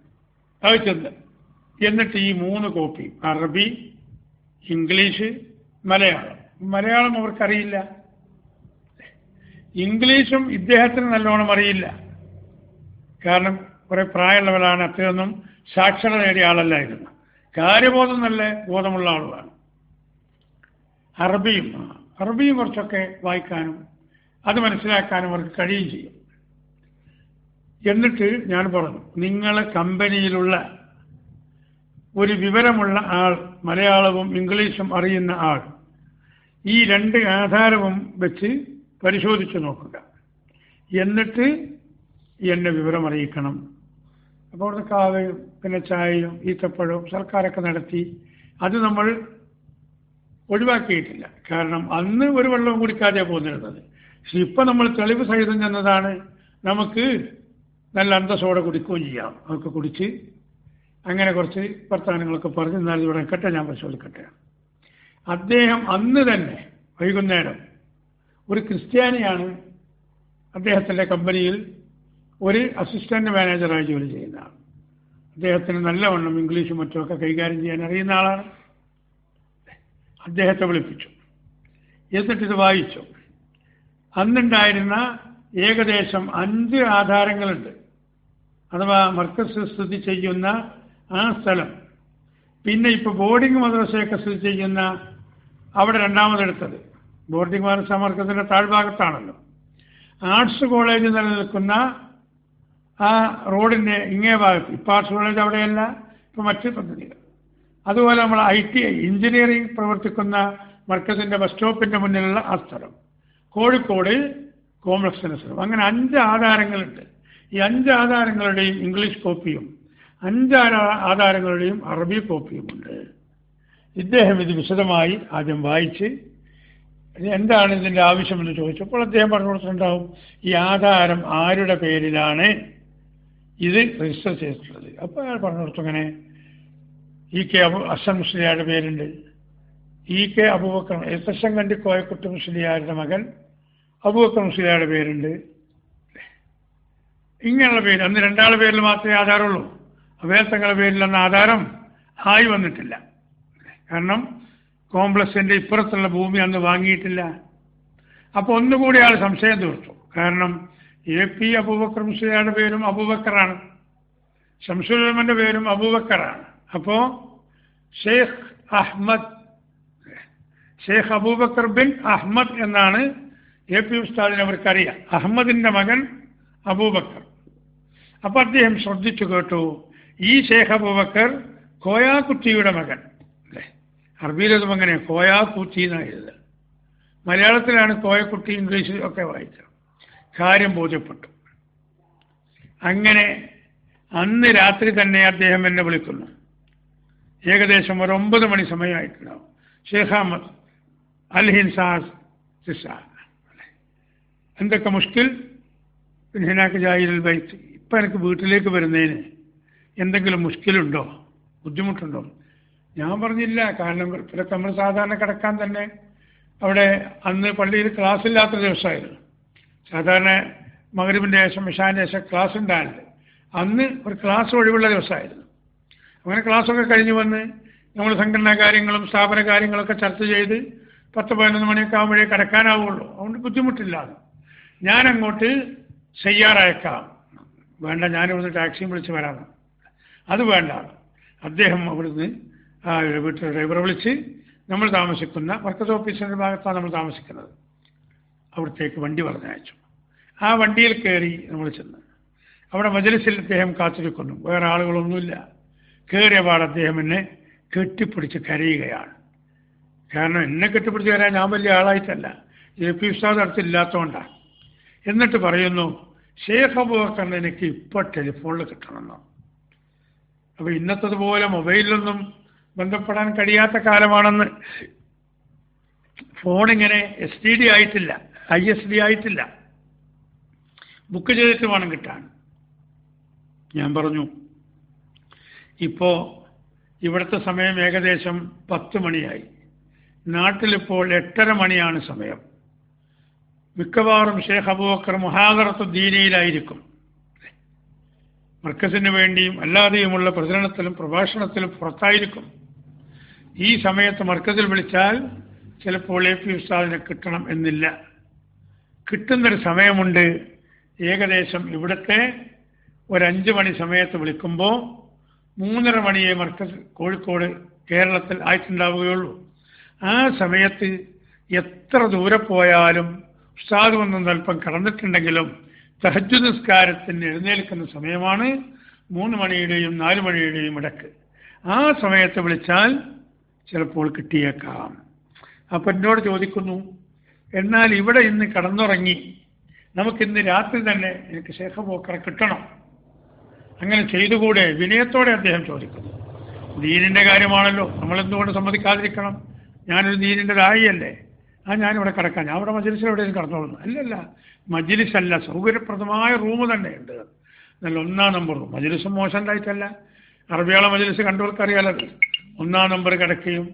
അത് ചെന്ന് എന്നിട്ട് ഈ 3 കോപ്പി അറബി, ഇംഗ്ലീഷ്, മലയാളം അവർക്കറിയില്ല. ഇംഗ്ലീഷും ഇദ്ദേഹത്തിന് നല്ലോണം അറിയില്ല. കാരണം കുറെ പ്രായമുള്ളവരാണ്. അത്രയൊന്നും സാക്ഷരത നേടിയ ആളല്ലായിരുന്നു. കാര്യബോധം നല്ല ബോധമുള്ള ആളുകളാണ്. അറബിയും കുറച്ചൊക്കെ വായിക്കാനും അത് മനസ്സിലാക്കാനും അവർക്ക് കഴിയുകയും ചെയ്യും. എന്നിട്ട് ഞാൻ പറഞ്ഞു, നിങ്ങളെ കമ്പനിയിലുള്ള ഒരു വിവരമുള്ള ആൾ, മലയാളവും ഇംഗ്ലീഷും അറിയുന്ന ആൾ ഈ രണ്ട് ആധാരവും വെച്ച് പരിശോധിച്ച് നോക്കുക. എന്നിട്ട് എന്നെ വിവരം അറിയിക്കണം. അപ്പോൾ അവിടുന്ന് കാവയും പിന്നെ ചായയും ഈത്തപ്പഴവും സർക്കാരൊക്കെ നടത്തി. അത് നമ്മൾ ഒഴിവാക്കിയിട്ടില്ല. കാരണം അന്ന് ഒരു വെള്ളവും കുടിക്കാതെയാണ് പോന്നിരുന്നത്. പക്ഷെ ഇപ്പം നമ്മൾ തെളിവ് സഹിതം ചെന്നതാണ്. നമുക്ക് നല്ല അന്തസ്സോടെ കുടിക്കുകയും ചെയ്യാം. അതൊക്കെ കുടിച്ച് അങ്ങനെ കുറച്ച് വർത്തമാനങ്ങളൊക്കെ പറഞ്ഞ് എന്നാൽ ഇവിടെ നിൽക്കട്ടെ, ഞാൻ പരിശോധിക്കട്ടെ. അദ്ദേഹം അന്ന് തന്നെ വൈകുന്നേരം ഒരു ക്രിസ്ത്യാനിയാണ് അദ്ദേഹത്തിൻ്റെ കമ്പനിയിൽ ഒരു അസിസ്റ്റന്റ് മാനേജറായി ജോലി ചെയ്യുന്ന ആൾ. അദ്ദേഹത്തിന് നല്ലവണ്ണം ഇംഗ്ലീഷും മറ്റുമൊക്കെ കൈകാര്യം ചെയ്യാൻ അറിയുന്ന ആളാണ്. അദ്ദേഹത്തെ വിളിപ്പിച്ചു. എന്നിട്ടിത് വായിച്ചു. അന്നുണ്ടായിരുന്ന ഏകദേശം 5 ആധാരങ്ങളുണ്ട്. അഥവാ മർക്കസ് സ്ഥിതി ചെയ്യുന്ന ആ സ്ഥലം, പിന്നെ ഇപ്പോൾ ബോർഡിംഗ് മദ്രസയൊക്കെ സ്ഥിതി ചെയ്യുന്ന അവിടെ രണ്ടാമതെടുത്തത്. ബോർഡിംഗ് മദ്രസ മർക്കസിൻ്റെ താഴ്ഭാഗത്താണല്ലോ. ആർട്സ് കോളേജ് നിലനിൽക്കുന്ന ആ റോഡിൻ്റെ ഇങ്ങേ ഭാഗത്ത്, ഇപ്പോൾ ആർട്സ് കോളേജ് അവിടെയല്ല, ഇപ്പോൾ മറ്റ് പദ്ധതികൾ. അതുപോലെ നമ്മൾ ITI എഞ്ചിനീയറിംഗ് പ്രവർത്തിക്കുന്ന മർക്കസിൻ്റെ ബസ് സ്റ്റോപ്പിൻ്റെ മുന്നിലുള്ള ആ സ്ഥലം, കോഴിക്കോട് കോംപ്ലക്സിൻ്റെ സ്ഥലം. അങ്ങനെ 5 ആധാരങ്ങളുണ്ട്. ഈ 5 ആധാരങ്ങളുടെയും ഇംഗ്ലീഷ് കോപ്പിയും 5 ആധാരങ്ങളുടെയും അറബി കോപ്പിയുമുണ്ട്. ഇദ്ദേഹം ഇത് വിശദമായി ആദ്യം വായിച്ച് എന്താണ് ഇതിൻ്റെ ആവശ്യമെന്ന് ചോദിച്ചപ്പോൾ അദ്ദേഹം പറഞ്ഞു കൊടുത്തിട്ടുണ്ടാവും, ഈ ആധാരം ആരുടെ പേരിലാണ് ഇത് രജിസ്റ്റർ ചെയ്തിട്ടുള്ളത്. അപ്പോൾ അയാൾ പറഞ്ഞു കൊടുത്തു, ഇങ്ങനെ EK അസൻ മുസ്ലിയാരുടെ പേരുണ്ട്, EK അബൂബക്കർ എത്തശങ്കണ്ടി കോയക്കുട്ടി മുസ്ലിയാരുടെ മകൻ അബൂബക്കർ മുസ്ലിയാരുടെ പേരുണ്ട്. ഇങ്ങനെയുള്ള പേര് അന്ന് 2 പേരിൽ മാത്രമേ ആധാരമുള്ളൂ. അവേത്തങ്ങളുടെ പേരിലൊന്നും ആധാരം ആയി വന്നിട്ടില്ല. കാരണം കോംപ്ലക്സിൻ്റെ ഇപ്പുറത്തുള്ള ഭൂമി അന്ന് വാങ്ങിയിട്ടില്ല. അപ്പോൾ ഒന്നുകൂടി ആൾ സംശയം തീർത്തു. കാരണം AP അബൂബക്കർ മുസ്ലിയാരുടെ പേരും അബൂബക്കറാണ്, ശംസുലമൻ്റെ പേരും അബൂബക്കറാണ്. അപ്പോൾ ഷെയ്ഖ് അബൂബക്കർ ബിൻ അഹ്മദ് എന്നാണ് AP ഉസ്താദിനെ അവർക്കറിയാം. അഹമ്മദിൻ്റെ മകൻ അബൂബക്കർ. അപ്പോൾ അദ്ദേഹം ശ്രദ്ധിച്ചു കേട്ടു, ഈ ഷെയ്ഖ് അബൂബക്കർ കോയാക്കുറ്റിയുടെ മകൻ. അറബിയിലതും അങ്ങനെ കോയാക്കുറ്റി എന്നായത്. മലയാളത്തിലാണ് കോയക്കുട്ടി, ഇംഗ്ലീഷിൽ ഒക്കെ വായിച്ചത്. കാര്യം ബോധ്യപ്പെട്ടു. അങ്ങനെ അന്ന് രാത്രി തന്നെ അദ്ദേഹം എന്നെ വിളിക്കുന്നു. ഏകദേശം ഒരു 9 മണി സമയമായിട്ടുണ്ടാവും. ഷെയ്ഖ് അഹമ്മദ് അൽഹിൻസാസ് എന്തൊക്കെ മുഷ്കിൽ ഹിനാക്ക് ജാഹിൽ ബൈത്ത്, ഇപ്പം എനിക്ക് വീട്ടിലേക്ക് വരുന്നതിന് എന്തെങ്കിലും മുഷ്കിലുണ്ടോ, ബുദ്ധിമുട്ടുണ്ടോ? ഞാൻ പറഞ്ഞില്ല. കാരണം ഇപ്പോഴൊക്കെ നമ്മൾ സാധാരണ കിടക്കാൻ തന്നെ അവിടെ അന്ന് പള്ളിയിൽ ക്ലാസ് ഇല്ലാത്ത ദിവസമായിരുന്നു. സാധാരണ മഗ്‌രിബിൻ്റെ ശേഷം ഇശാൻ്റെ ശേഷം ക്ലാസ് ഉണ്ടായിരുന്നു. അന്ന് ഒരു ക്ലാസ് ഒഴിവുള്ള ദിവസമായിരുന്നു. അങ്ങനെ ക്ലാസ്സൊക്കെ കഴിഞ്ഞ് വന്ന് നമ്മൾ സംഘടനാ കാര്യങ്ങളും സ്ഥാപന കാര്യങ്ങളൊക്കെ ചർച്ച ചെയ്ത് 10-11 മണിയൊക്കെ ആകുമ്പോഴേ കിടക്കാനാവുള്ളൂ. അതുകൊണ്ട് ബുദ്ധിമുട്ടില്ലാതെ ഞാൻ അങ്ങോട്ട് തയ്യാറായേക്കാം. വേണ്ട, ഞാനിവിടുന്ന് ടാക്സിയും വിളിച്ച് വരാം. അത് വേണ്ട, അദ്ദേഹം അവിടുന്ന് വീട്ടിൽ ഡ്രൈവറെ വിളിച്ച് നമ്മൾ താമസിക്കുന്ന മർക്കസ് ഓഫീസിൻ്റെ ഭാഗത്താണ് നമ്മൾ താമസിക്കുന്നത്, അവിടത്തേക്ക് വണ്ടി പറഞ്ഞയച്ചു. ആ വണ്ടിയിൽ കയറി നമ്മൾ ചെന്ന് അവിടെ മജ്‌ലിസിൽ അദ്ദേഹം കാത്തിരിക്കുന്നു. വേറെ ആളുകളൊന്നുമില്ല. കയറിയ പാട് അദ്ദേഹം എന്നെ കെട്ടിപ്പിടിച്ച് കരയുകയാണ്. കാരണം എന്നെ കെട്ടിപ്പിടിച്ച് കരയാൻ ഞാൻ വലിയ ആളായിട്ടല്ല, AP ഉസ്താദ് അടുത്തില്ലാത്തതുകൊണ്ടാണ്. എന്നിട്ട് പറയുന്നു, ഷെയ്ഖ് അബൂബക്കറിനെ എനിക്ക് ഇപ്പോൾ ടെലിഫോണിൽ കിട്ടണമെന്നോ. അപ്പോൾ ഇന്നത്തതുപോലെ മൊബൈലിലൊന്നും ബന്ധപ്പെടാൻ കഴിയാത്ത കാലമാണെന്ന്. ഫോണിങ്ങനെ STD ആയിട്ടില്ല, ISD ആയിട്ടില്ല, ബുക്ക് ചെയ്തിട്ട് വേണം കിട്ടാൻ. ഞാൻ പറഞ്ഞു, ഇപ്പോൾ ഇവിടുത്തെ സമയം ഏകദേശം 10 മണിയായി. നാട്ടിലിപ്പോൾ 8:30 മണിയാണ് സമയം. മിക്കവാറും ഷെയ്ഖ് അബൂബക്കർ മുഹാദറത്തു ദീനിയിലായിരിക്കും. മർക്കസിന് വേണ്ടിയും അല്ലാതെയുമുള്ള പ്രചരണത്തിലും പ്രഭാഷണത്തിലും പുറത്തായിരിക്കും. ഈ സമയത്ത് മർക്കസിൽ വിളിച്ചാൽ ചിലപ്പോൾ AP ഉസ്താദിനെ കിട്ടണം എന്നില്ല. കിട്ടുന്നൊരു സമയമുണ്ട്. ഏകദേശം ഇവിടുത്തെ ഒരു 5 മണി സമയത്ത് വിളിക്കുമ്പോൾ 3:30 മണിയെ മർക്കസ് കോഴിക്കോട് കേരളത്തിൽ ആയിട്ടുണ്ടാവുകയുള്ളൂ. ആ സമയത്ത് എത്ര ദൂരെ പോയാലും ഉസ്താദ് വന്ന് അല്പം കടന്നിട്ടുണ്ടെങ്കിലും തഹജ്ജുദ് നിസ്കാരത്തിന് എഴുന്നേൽക്കുന്ന സമയമാണ് 3 മണിയുടെയും 4 മണിയുടെയും ഇടക്ക്. ആ സമയത്ത് വിളിച്ചാൽ ചിലപ്പോൾ കിട്ടിയേക്കാം. അപ്പം എന്നോട് ചോദിക്കുന്നു, എന്നാൽ ഇവിടെ ഇന്ന് കടന്നുറങ്ങി നമുക്കിന്ന് രാത്രി തന്നെ എനിക്ക് ശേഖ പോക്കറ കിട്ടണം, അങ്ങനെ ചെയ്തുകൂടെ? വിനയത്തോടെ അദ്ദേഹം ചോദിക്കുന്നു. ദീനിൻ്റെ കാര്യമാണല്ലോ, നമ്മളെന്തുകൊണ്ട് സമ്മതിക്കാതിരിക്കണം? ഞാനൊരു ദീനിൻ്റെ ദായിയല്ലേ, ഞാനിവിടെ കിടക്കാം, ഞാൻ ഇവിടെ മജ്ലിസിൽ എവിടെയും കിടന്നോളുന്നു. അല്ലല്ല, മജ്ലിസല്ല, സൗകര്യപ്രദമായ റൂം തന്നെയുണ്ട്. നല്ല 1-ാം നമ്പർ റൂം. മജ്ലിസും മോശമുണ്ടായിട്ടല്ല, അറബിയാള മജ്ലിസ് കണ്ടവർക്കറിയാലോ. 1-ാം നമ്പർ കിടക്കയും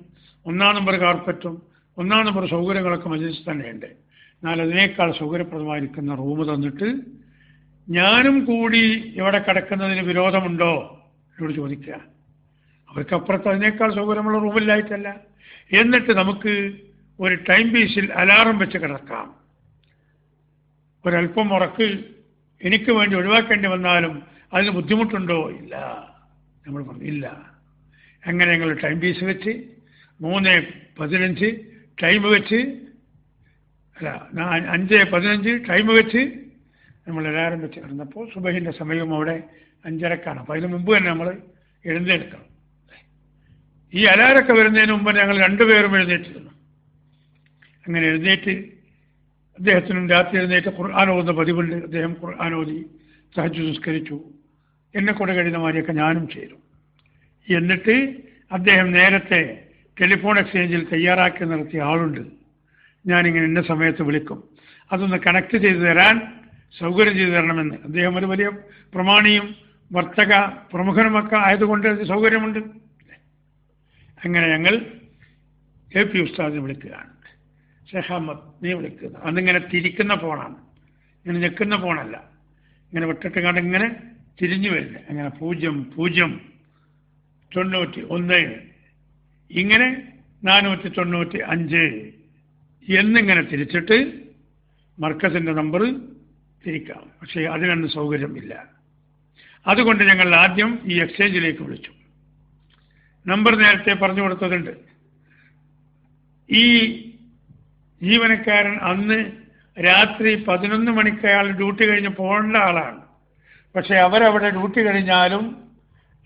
1-ാം നമ്പർ കാർപ്പറ്റും 1-ാം നമ്പർ സൗകര്യങ്ങളൊക്കെ മജ്ലിസ് തന്നെയുണ്ട്. എന്നാൽ അതിനേക്കാൾ സൗകര്യപ്രദമായിരിക്കുന്ന റൂം തന്നിട്ട് ഞാനും കൂടി ഇവിടെ കിടക്കുന്നതിന് വിരോധമുണ്ടോ എന്നോട് ചോദിക്കുക. അവർക്കപ്പുറത്ത് അതിനേക്കാൾ സൗകര്യമുള്ള റൂമില്ലായിട്ടല്ല. എന്നിട്ട് നമുക്ക് ഒരു ടൈം പീസിൽ അലാറം വെച്ച് കിടക്കാം. ഒരല്പം ഉറക്ക് എനിക്ക് വേണ്ടി ഒഴിവാക്കേണ്ടി വന്നാലും അതിന് ബുദ്ധിമുട്ടുണ്ടോ? ഇല്ല. നമ്മൾ പറഞ്ഞു ഇല്ല. അങ്ങനെ ഞങ്ങൾ ടൈം പീസ് വെച്ച് 3:15 ടൈം വെച്ച്, അല്ല 5:15 ടൈം വെച്ച് നമ്മൾ അലാറം വെച്ച് കിടന്നപ്പോൾ സുബഹിൻ്റെ സമയവും അവിടെ 5:30-ക്കാണ്. അപ്പോൾ അതിന് മുമ്പ് തന്നെ നമ്മൾ എഴുന്നേൽക്കണം. ഈ അലാറൊക്കെ വരുന്നതിന് മുമ്പ് ഞങ്ങൾ 2 പേരും എഴുന്നേറ്റിരുന്നു. അങ്ങനെ എഴുന്നേറ്റ് അദ്ദേഹത്തിനും രാത്രി എഴുന്നേറ്റ് ഖുർആൻ ഓതുന്ന പതിവുണ്ട്. അദ്ദേഹം ഖുർആൻ ഓതി തഹജ്ജുദ് നിസ്കരിച്ചു. എന്നെക്കൊണ്ട് കഴിയുന്ന മാതിരിയൊക്കെ ഞാനും ചെയ്തു. എന്നിട്ട് അദ്ദേഹം നേരത്തെ ടെലിഫോൺ എക്സ്ചേഞ്ചിൽ തയ്യാറാക്കി നിർത്തിയ ആളുണ്ട്, ഞാനിങ്ങനെ ഇന്ന സമയത്ത് വിളിക്കും, അതൊന്ന് കണക്ട് ചെയ്തു തരാൻ സൗകര്യം ചെയ്തു തരണമെന്ന്. അദ്ദേഹം ഒരു വലിയ പ്രമാണിയും വർത്തക പ്രമുഖനുമൊക്കെ ആയതുകൊണ്ട് സൗകര്യമുണ്ട്. അങ്ങനെ ഞങ്ങൾ AP ഉസ്താദിനെ വിളിക്കുകയാണ്. ഷെയ്ഖ് അഹമ്മദ് നീ വിളിക്കുക. അന്നിങ്ങനെ തിരിക്കുന്ന ഫോണാണ്, ഇങ്ങനെ ഞെക്കുന്ന ഫോണല്ല, ഇങ്ങനെ വിട്ടിട്ട് കണ്ട് ഇങ്ങനെ തിരിഞ്ഞു വരുന്നത്. അങ്ങനെ 0091 ഇങ്ങനെ 495 എന്നിങ്ങനെ തിരിച്ചിട്ട് മർക്കസിൻ്റെ നമ്പർ തിരിക്കാം. പക്ഷേ അതിനൊന്നും സൗകര്യം ഇല്ല. അതുകൊണ്ട് ഞങ്ങൾ ആദ്യം ഈ എക്സ്ചേഞ്ചിലേക്ക് വിളിച്ചു. നമ്പർ നേരത്തെ പറഞ്ഞു കൊടുത്തതുണ്ട്. ഈ ജീവനക്കാരൻ അന്ന് രാത്രി 11 മണിക്ക് അയാൾ ഡ്യൂട്ടി കഴിഞ്ഞ് പോകേണ്ട ആളാണ്. പക്ഷെ അവരവിടെ ഡ്യൂട്ടി കഴിഞ്ഞാലും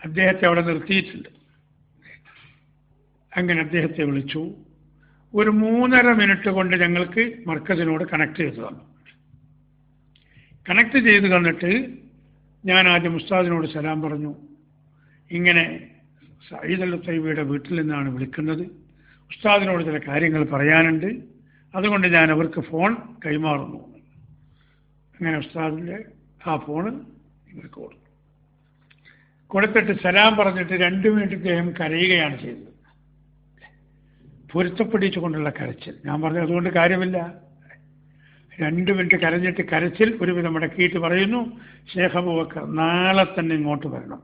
അദ്ദേഹത്തെ അവിടെ നിർത്തിയിട്ടുണ്ട്. അങ്ങനെ അദ്ദേഹത്തെ വിളിച്ചു. ഒരു 3.5 മിനിറ്റ് കൊണ്ട് ഞങ്ങൾക്ക് മർക്കസിനോട് കണക്ട് ചെയ്തു തന്നു. കണക്ട് ചെയ്ത് തന്നിട്ട് ഞാൻ ആദ്യം ഉസ്താദിനോട് സലാം പറഞ്ഞു. ഇങ്ങനെ സയ്യിദ് അൽ തൈബയുടെ വീട്ടിൽ നിന്നാണ് വിളിക്കുന്നത്, ഉസ്താദിനോട് ചില കാര്യങ്ങൾ പറയാനുണ്ട്, അതുകൊണ്ട് ഞാൻ അവർക്ക് ഫോൺ കൈമാറുന്നു. അങ്ങനെ ഉസ്താദിൻ്റെ ആ ഫോണ് നിങ്ങൾക്ക് കൊടുത്തിട്ട് സലാം പറഞ്ഞിട്ട് 2 മിനിറ്റ് അദ്ദേഹം കരയുകയാണ് ചെയ്തത്. പൊരുത്തപ്പെടിച്ചുകൊണ്ടുള്ള കരച്ചിൽ. ഞാൻ പറഞ്ഞു അതുകൊണ്ട് കാര്യമില്ല. 2 മിനിറ്റ് കരഞ്ഞിട്ട് കരച്ചിൽ ഒരുവിധം മുടക്കിയിട്ട് പറയുന്നു, ഷെയ്ഖ് അബൂബക്കർ നാളെ തന്നെ ഇങ്ങോട്ട് വരണം,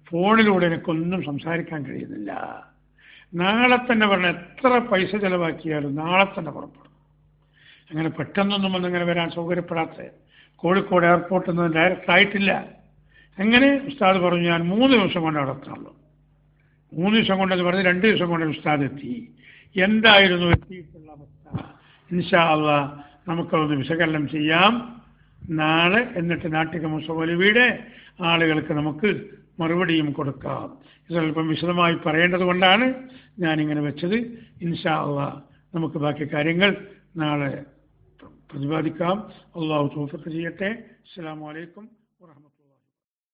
ഫോണിലൂടെ എനിക്കൊന്നും സംസാരിക്കാൻ കഴിയുന്നില്ല, നാളെ തന്നെ വരണം, എത്ര പൈസ ചിലവാക്കിയാലും നാളെ തന്നെ പുറപ്പെടും. അങ്ങനെ പെട്ടെന്നൊന്നും ഒന്നിങ്ങനെ വരാൻ സൗകര്യപ്പെടാത്ത കോഴിക്കോട് എയർപോർട്ടിൽ നിന്ന് ഡയറക്റ്റ് ആയിട്ടില്ല. അങ്ങനെ ഉസ്താദ് പറഞ്ഞു ഞാൻ 3 ദിവസം കൊണ്ട് അവിടെ എത്താനുള്ളൂ. 3 ദിവസം കൊണ്ടെന്ന് പറഞ്ഞ് 2 ദിവസം കൊണ്ട് ഉസ്താദ് എത്തി. എന്തായിരുന്നു എത്തിയിട്ടുള്ള അവസ്ഥ? ഇൻഷാ അല്ലാഹ് നമുക്കതൊന്ന് വിശകലനം ചെയ്യാം നാളെ. എന്നിട്ട് നാട്ടിക മുസവലിയുടെ ആളുകൾക്ക് നമുക്ക് മറുപടിയും കൊടുക്കാം. ഇത് സ്വല്പം വിശദമായി പറയേണ്ടത് കൊണ്ടാണ് ഞാനിങ്ങനെ വെച്ചത്. ഇൻഷാ അല്ലാഹ് നമുക്ക് ബാക്കി കാര്യങ്ങൾ നാളെ പ്രതിപാദിക്കാം. അല്ലാഹു തൗഫീഖ് ചെയ്യട്ടെ. അസ്സലാമു അലൈക്കും വറഹ്മത്തുള്ളാഹി.